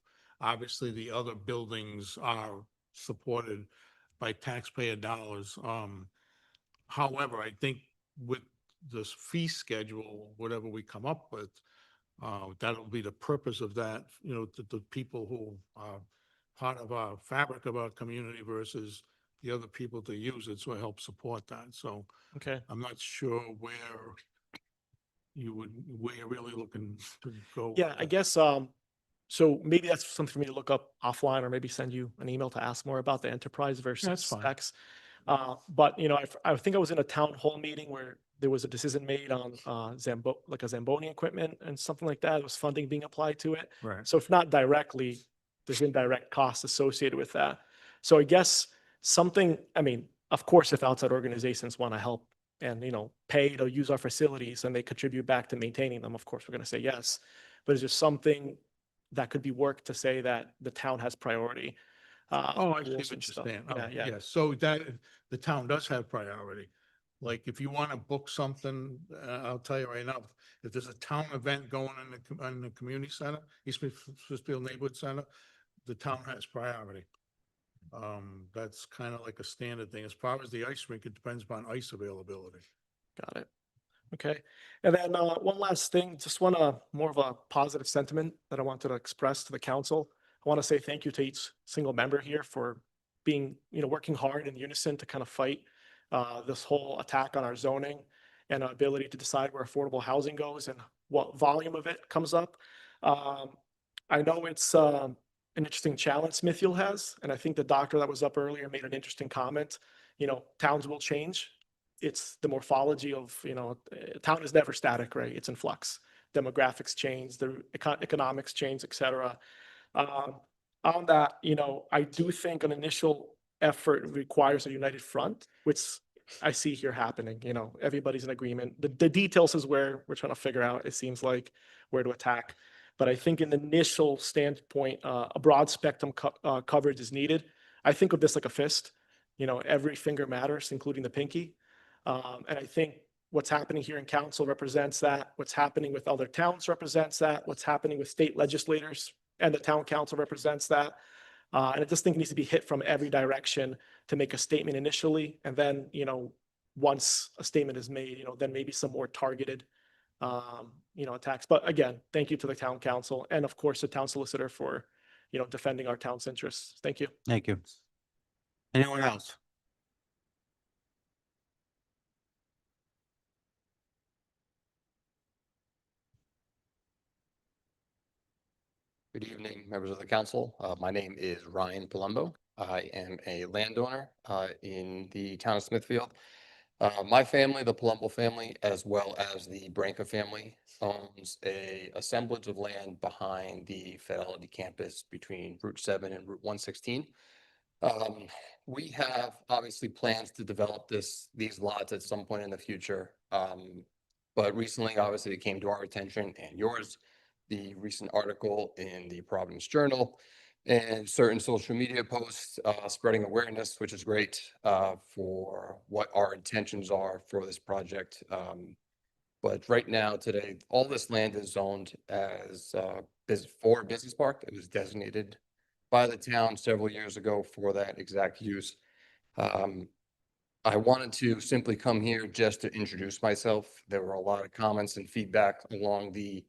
Obviously, the other buildings are supported by taxpayer dollars. However, I think with this fee schedule, whatever we come up with, that'll be the purpose of that, the people who are part of our fabric of our community versus the other people to use it, so I help support that. So Okay. I'm not sure where you're really looking to go. Yeah, I guess, so maybe that's something for me to look up offline, or maybe send you an email to ask more about the enterprise versus That's fine. specs. But I think I was in a town hall meeting where there was a decision made on a Zamboni equipment and something like that. There was funding being applied to it. Right. So if not directly, there's indirect costs associated with that. So I guess of course, if outside organizations want to help and, pay to use our facilities and they contribute back to maintaining them, of course, we're going to say yes. But is there something that could be worked to say that the town has priority? Oh, I see rules what and you're stuff? saying. Yeah, Oh, yeah. yes. So that the town does have priority. Like if you want to book something, I'll tell you right now, if there's a town event going in the community center, East Smithfield Neighborhood Center, the town has priority. That's kind of like a standard thing. As far as the ice rink, it depends upon ice availability. Got it. Okay. And then one last thing, just more of a positive sentiment that I wanted to express to the council. I want to say thank you to each single member here for being, working hard in unison to kind of fight this whole attack on our zoning and our ability to decide where affordable housing goes and what volume of it comes up. I know it's an interesting challenge Smithfield has, and I think the doctor that was up earlier made an interesting comment. Towns will change. It's the morphology of, a town is never static, right? It's in flux. Demographics change, the economics change, et cetera. On that, I do think an initial effort requires a united front, which I see here happening. Everybody's in agreement. The details is where we're trying to figure out, it seems like, where to attack. But I think in the initial standpoint, a broad spectrum coverage is needed. I think of this like a fist. Every finger matters, including the pinky. And I think what's happening here in council represents that. What's happening with other towns represents that. What's happening with state legislators and the town council represents that. And I just think it needs to be hit from every direction to make a statement initially. And then, once a statement is made, then maybe some more targeted, attacks. But again, thank you to the town council and of course the town solicitor for, defending our town's interests. Thank you. Thank you. Anyone else? Good evening, members of the council. My name is Ryan Palumbo. I am a landowner in the town of Smithfield. My family, the Palumbo family, as well as the Branca family, owns a assemblage of land behind the Fidelity campus between Route 7 and Route 116. We have obviously plans to develop these lots at some point in the future. But recently, obviously, it came to our attention and yours, the recent article in the Providence Journal and certain social media posts spreading awareness, which is great for what our intentions are for this project. But right now, today, all this land is zoned as for a business park. It was designated by the town several years ago for that exact use. I wanted to simply come here just to introduce myself. There were a lot of comments and feedback along the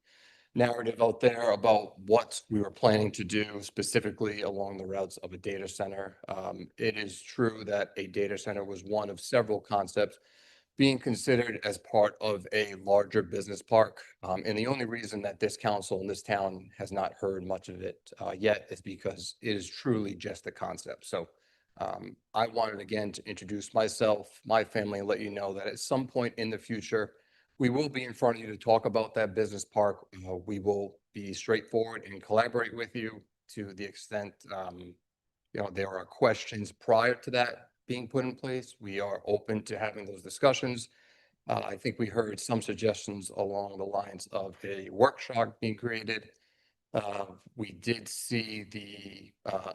narrative out there about what we were planning to do specifically along the routes of a data center. It is true that a data center was one of several concepts being considered as part of a larger business park. And the only reason that this council in this town has not heard much of it yet is because it is truly just a concept. So I wanted again to introduce myself, my family, and let you know that at some point in the future, we will be in front of you to talk about that business park. We will be straightforward and collaborate with you to the extent, there are questions prior to that being put in place. We are open to having those discussions. I think we heard some suggestions along the lines of a workshop being created. We did see the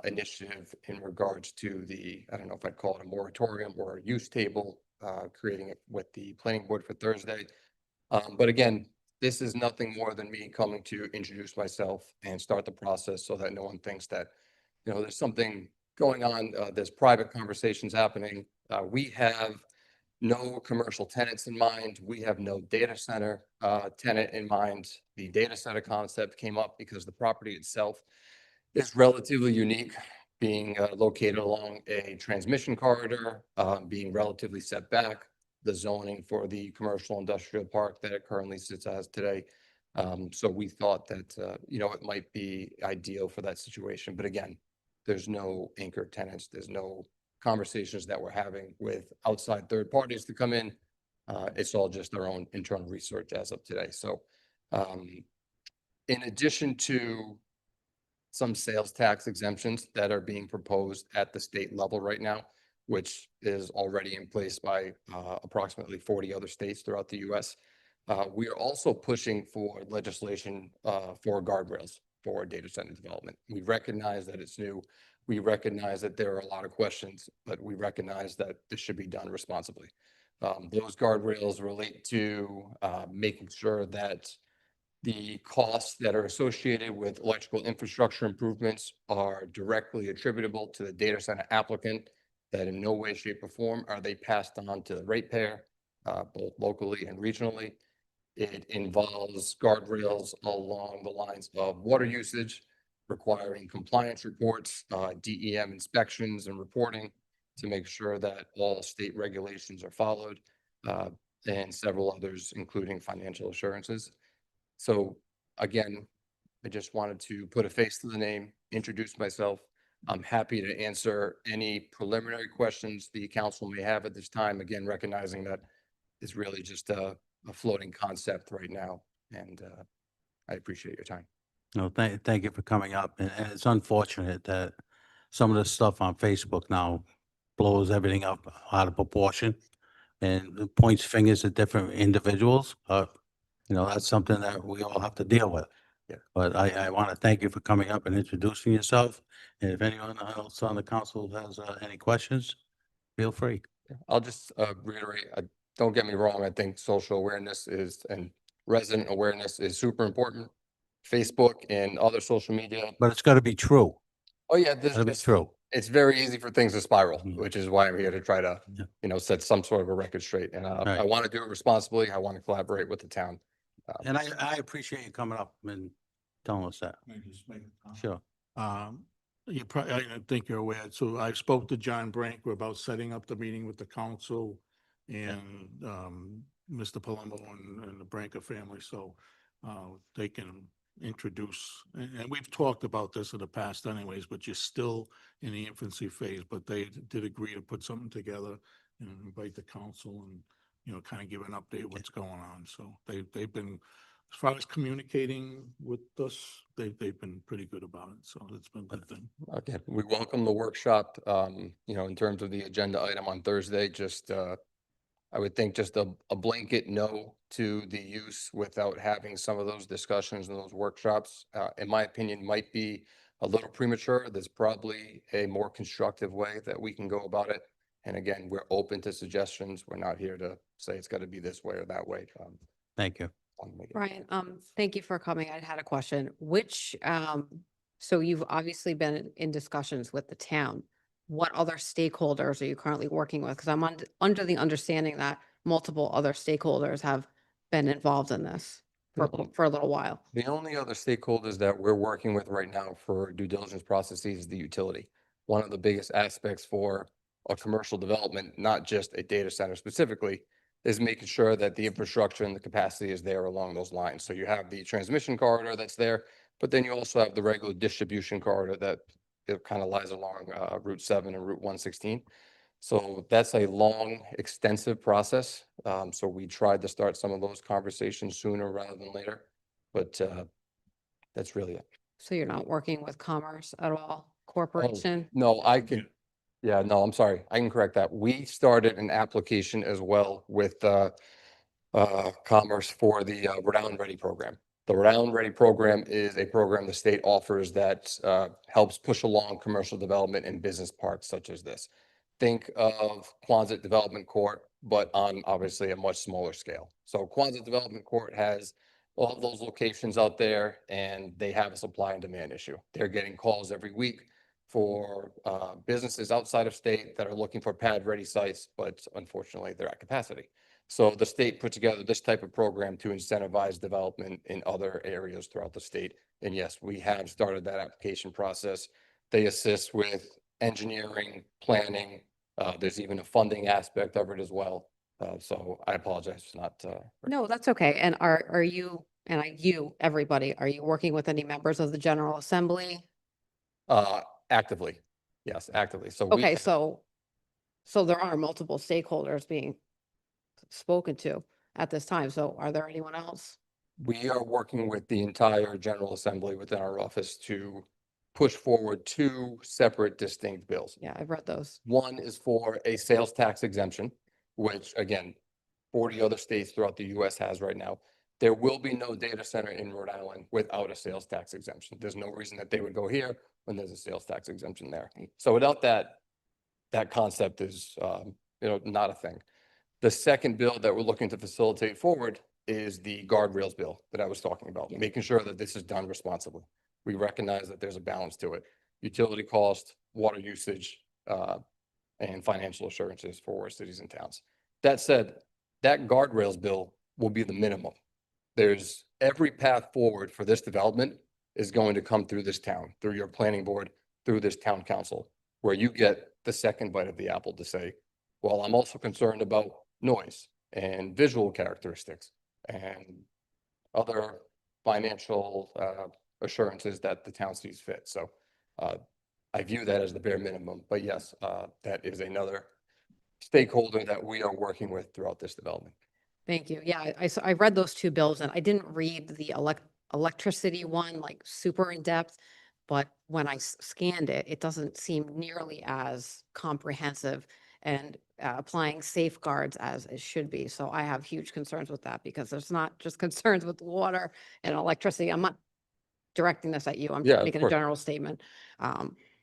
initiative in regards to I don't know if I'd call it a moratorium or a use table, creating it with the planning board for Thursday. But again, this is nothing more than me coming to introduce myself and start the process so that no one thinks that, there's something going on, there's private conversations happening. We have no commercial tenants in mind. We have no data center tenant in mind. The data center concept came up because the property itself is relatively unique, being located along a transmission corridor, being relatively set back, the zoning for the commercial industrial park that it currently sits as today. So we thought that, it might be ideal for that situation. But again, there's no anchor tenants. There's no conversations that we're having with outside third parties to come in. It's all just our own internal research as of today. So in addition to some sales tax exemptions that are being proposed at the state level right now, which is already in place by approximately 40 other states throughout the US. We are also pushing for legislation for guardrails for data center development. We recognize that it's new. We recognize that there are a lot of questions, but we recognize that this should be done responsibly. Those guardrails relate to making sure that the costs that are associated with electrical infrastructure improvements are directly attributable to the data center applicant, that in no way, shape, or form are they passed on to the ratepayer, both locally and regionally. It involves guardrails along the lines of water usage, requiring compliance reports, DEM inspections and reporting to make sure that all state regulations are followed, and several others, including financial assurances. So again, I just wanted to put a face to the name, introduce myself. I'm happy to answer any preliminary questions the council may have at this time. Again, recognizing that it's really just a floating concept right now. And I appreciate your time. No, thank you for coming up. And it's unfortunate that some of the stuff on Facebook now blows everything up out of proportion and points fingers at different individuals. That's something that we all have to deal with. Yeah. But I want to thank you for coming up and introducing yourself. And if anyone else on the council has any questions, feel free. I'll just reiterate, don't get me wrong, I think social awareness is and resident awareness is super important. Facebook and other social media. But it's got to be true. Oh, yeah, Gotta be true. it's very easy for things to spiral, Mhm. which is why I'm here to try to, Yeah. set some sort of a record straight. And I Right. want to do it responsibly. I want to collaborate with the town. And I appreciate you coming up and telling us that. May I just make a comment? Sure. You probably, I think you're aware, so I spoke to John Branker about setting up the meeting with the council and Mr. Palumbo and the Branker family, so they can introduce, and we've talked about this in the past anyways, but you're still in the infancy phase, but they did agree to put something together and invite the council and, kind of give an update what's going on. So they've been, as far as communicating with us, they've been pretty good about it. So it's been a good thing. Okay, we welcome the workshop, in terms of the agenda item on Thursday, just, I would think just a blanket no to the use without having some of those discussions and those workshops, in my opinion, might be a little premature. There's probably a more constructive way that we can go about it. And again, we're open to suggestions. We're not here to say it's got to be this way or that way. Thank you. wanna make it- Ryan, thank you for coming. I had a question. So you've obviously been in discussions with the town. What other stakeholders are you currently working with? Because I'm under the understanding that multiple other stakeholders have been involved in this for a little while. The only other stakeholders that we're working with right now for due diligence processes is the utility. One of the biggest aspects for a commercial development, not just a data center specifically, is making sure that the infrastructure and the capacity is there along those lines. So you have the transmission corridor that's there, but then you also have the regular distribution corridor that it kind of lies along Route 7 and Route 116. So that's a long, extensive process. So we tried to start some of those conversations sooner rather than later, but that's really it. So you're not working with Commerce at all, Oh, Corporation? no, I can, yeah, no, I'm sorry. I can correct that. We started an application as well with Commerce for the Rhode Island Ready program. The Rhode Island Ready program is a program the state offers that helps push along commercial development in business parks such as this. Think of Quonset Development Court, but on obviously a much smaller scale. So Quonset Development Court has all of those locations out there and they have a supply and demand issue. They're getting calls every week for businesses outside of state that are looking for pad-ready sites, but unfortunately they're at capacity. So the state put together this type of program to incentivize development in other areas throughout the state. And yes, we have started that application process. They assist with engineering, planning. There's even a funding aspect of it as well. So I apologize, it's not. No, that's okay. And are you, everybody, are you working with any members of the General Assembly? Actively, yes, actively. So we. Okay, so there are multiple stakeholders being spoken to at this time. So are there anyone else? We are working with the entire General Assembly within our office to push forward two separate distinct bills. Yeah, I've read those. One is for a sales tax exemption, which again, 40 other states throughout the US has right now. There will be no data center in Rhode Island without a sales tax exemption. There's no reason that they would go here when there's a sales tax exemption there. So without that, that concept is, not a thing. The second bill that we're looking to facilitate forward is the guardrails bill that I was talking about, making sure that this is done responsibly. We recognize that there's a balance to it. Utility cost, water usage, and financial assurances for cities and towns. That said, that guardrails bill will be the minimum. There's every path forward for this development is going to come through this town, through your planning board, through this town council, where you get the second bite of the apple to say, well, I'm also concerned about noise and visual characteristics and other financial assurances that the town sees fit. So I view that as the bare minimum, but yes, that is another stakeholder that we are working with throughout this development. Thank you. Yeah, I read those two bills and I didn't read the electricity one like super in depth. But when I scanned it, it doesn't seem nearly as comprehensive and applying safeguards as it should be. So I have huge concerns with that because there's not just concerns with water and electricity. I'm not directing this at you. I'm Yeah, of making a course. general statement.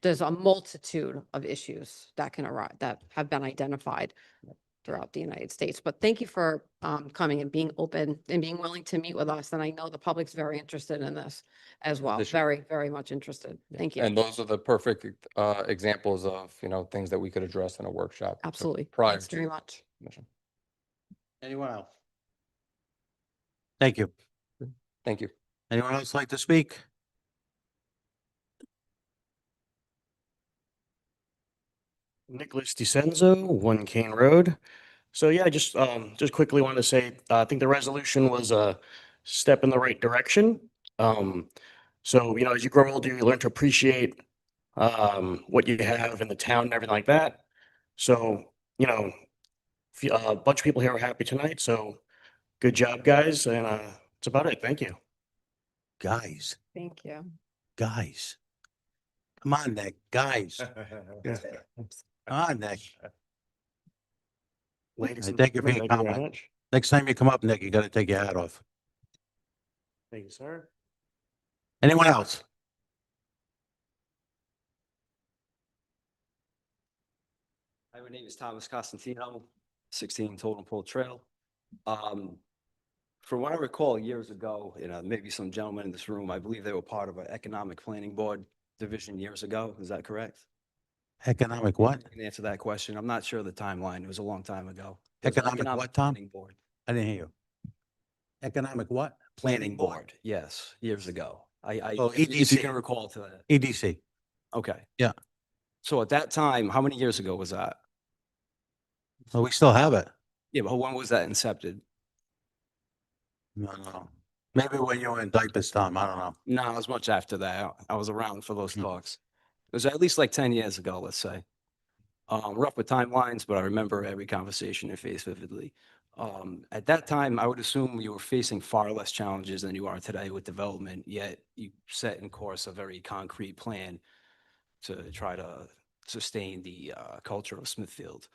There's a multitude of issues that can arise, that have been identified throughout the United States. But thank you for coming and being open and being willing to meet with us. And I know the public's very interested in this as well. This- Very, very much interested. Thank you. And those are the perfect examples of, things that we could address in a workshop. Absolutely. Prior Thanks very to much. submission. Anyone else? Thank you. Thank you. Anyone else like to speak? Nicholas DiCenzo, 1 Kane Road. So yeah, I just quickly wanted to say, I think the resolution was a step in the right direction. So, as you grow older, you learn to appreciate what you have in the town and everything like that. So, a bunch of people here are happy tonight, so good job, guys, and that's about it. Thank you. Guys, Thank you. guys. Come on, Nick, guys. Come on, Nick. Ladies and Thank you for gentlemen, your thank you very comment. much. Next time you come up, Nick, you gotta take your hat off. Thank you, sir. Anyone else? Hi, my name is Thomas Costantino, 16 Totem Pole Trail. From what I recall years ago, maybe some gentlemen in this room, I believe they were part of an economic planning board division years ago. Is that correct? Economic what? I can answer that question. I'm not sure of the timeline. It was a long time ago. There was an Economic what, Tom? Planning board. I didn't hear you. Economic what? Planning board, yes, years ago. Oh, If you EDC. can recall to that. EDC. Okay. Yeah. So at that time, how many years ago was that? Well, we still have it. Yeah, but when was that incepted? No. Maybe when you were in diapers, Tom, I don't know. No, it was much after that. I was around for those talks. It was at least like 10 years ago, let's say. Rough with timelines, but I remember every conversation and face vividly. At that time, I would assume you were facing far less challenges than you are today with development, yet you set in course a very concrete plan to try to sustain the culture of Smithfield.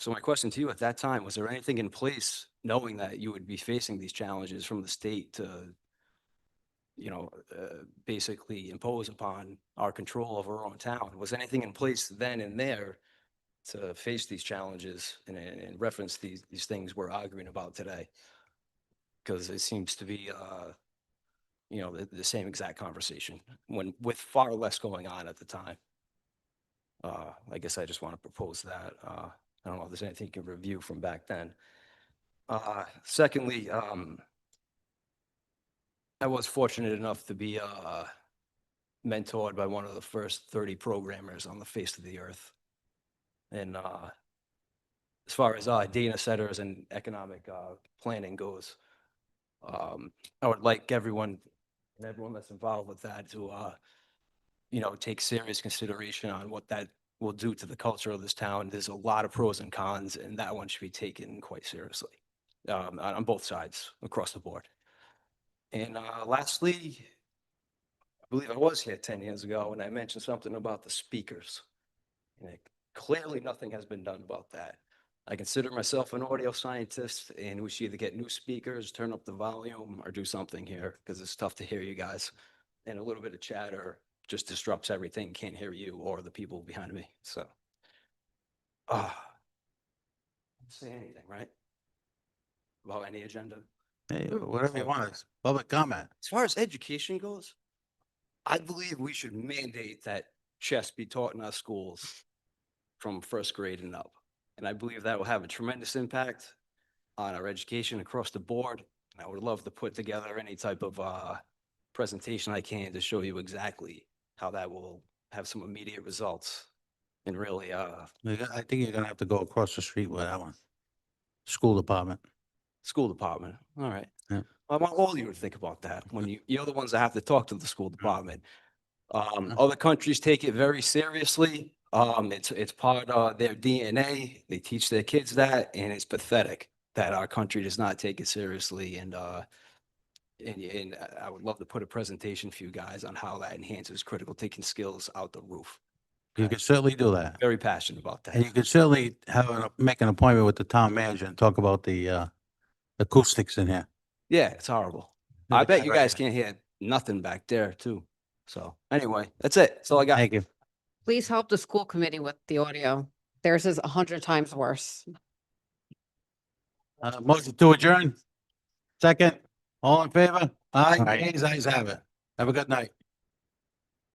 So my question to you at that time, was there anything in place, knowing that you would be facing these challenges from the state to, basically impose upon our control of our own town? Was anything in place then and there to face these challenges and reference these things we're arguing about today? Because it seems to be, the same exact conversation with far less going on at the time. I guess I just want to propose that. I don't know if there's anything you can review from back then. Secondly, I was fortunate enough to be mentored by one of the first 30 programmers on the face of the earth. And as far as data centers and economic planning goes, I would like everyone that's involved with that to, take serious consideration on what that will do to the culture of this town. There's a lot of pros and cons, and that one should be taken quite seriously on both sides across the board. And lastly, I believe I was here 10 years ago, and I mentioned something about the speakers. And clearly nothing has been done about that. I consider myself an audio scientist, and we should either get new speakers, turn up the volume, or do something here, because it's tough to hear you guys. And a little bit of chatter just disrupts everything. Can't hear you or the people behind me. So, don't say anything, right? About any agenda? Hey, whatever you want, it's public comment. As far as education goes, I believe we should mandate that chess be taught in our schools from first grade and up. And I believe that will have a tremendous impact on our education across the board. And I would love to put together any type of presentation I can to show you exactly how that will have some immediate results. And really, I think you're gonna have to go across the street with that one. School department. school department, all right. Yeah. I want all of you to think about that when you're the ones that have to talk to the school department. Other countries take it very seriously. It's part of their DNA. They teach their kids that, and it's pathetic that our country does not take it seriously. And I would love to put a presentation for you guys on how that enhances critical thinking skills out the roof. You can certainly do that. Very passionate about that. And you can certainly make an appointment with the town manager and talk about the acoustics in here. Yeah, it's horrible. Yeah, I bet right you guys here. can't hear nothing back there too. So anyway, that's it. That's all I got. Thank you. Please help the school committee with the audio. Theirs is 100 times worse. Motion to adjourn. Second, all in favor? Aye, Aye. ayes have it. Have a good night.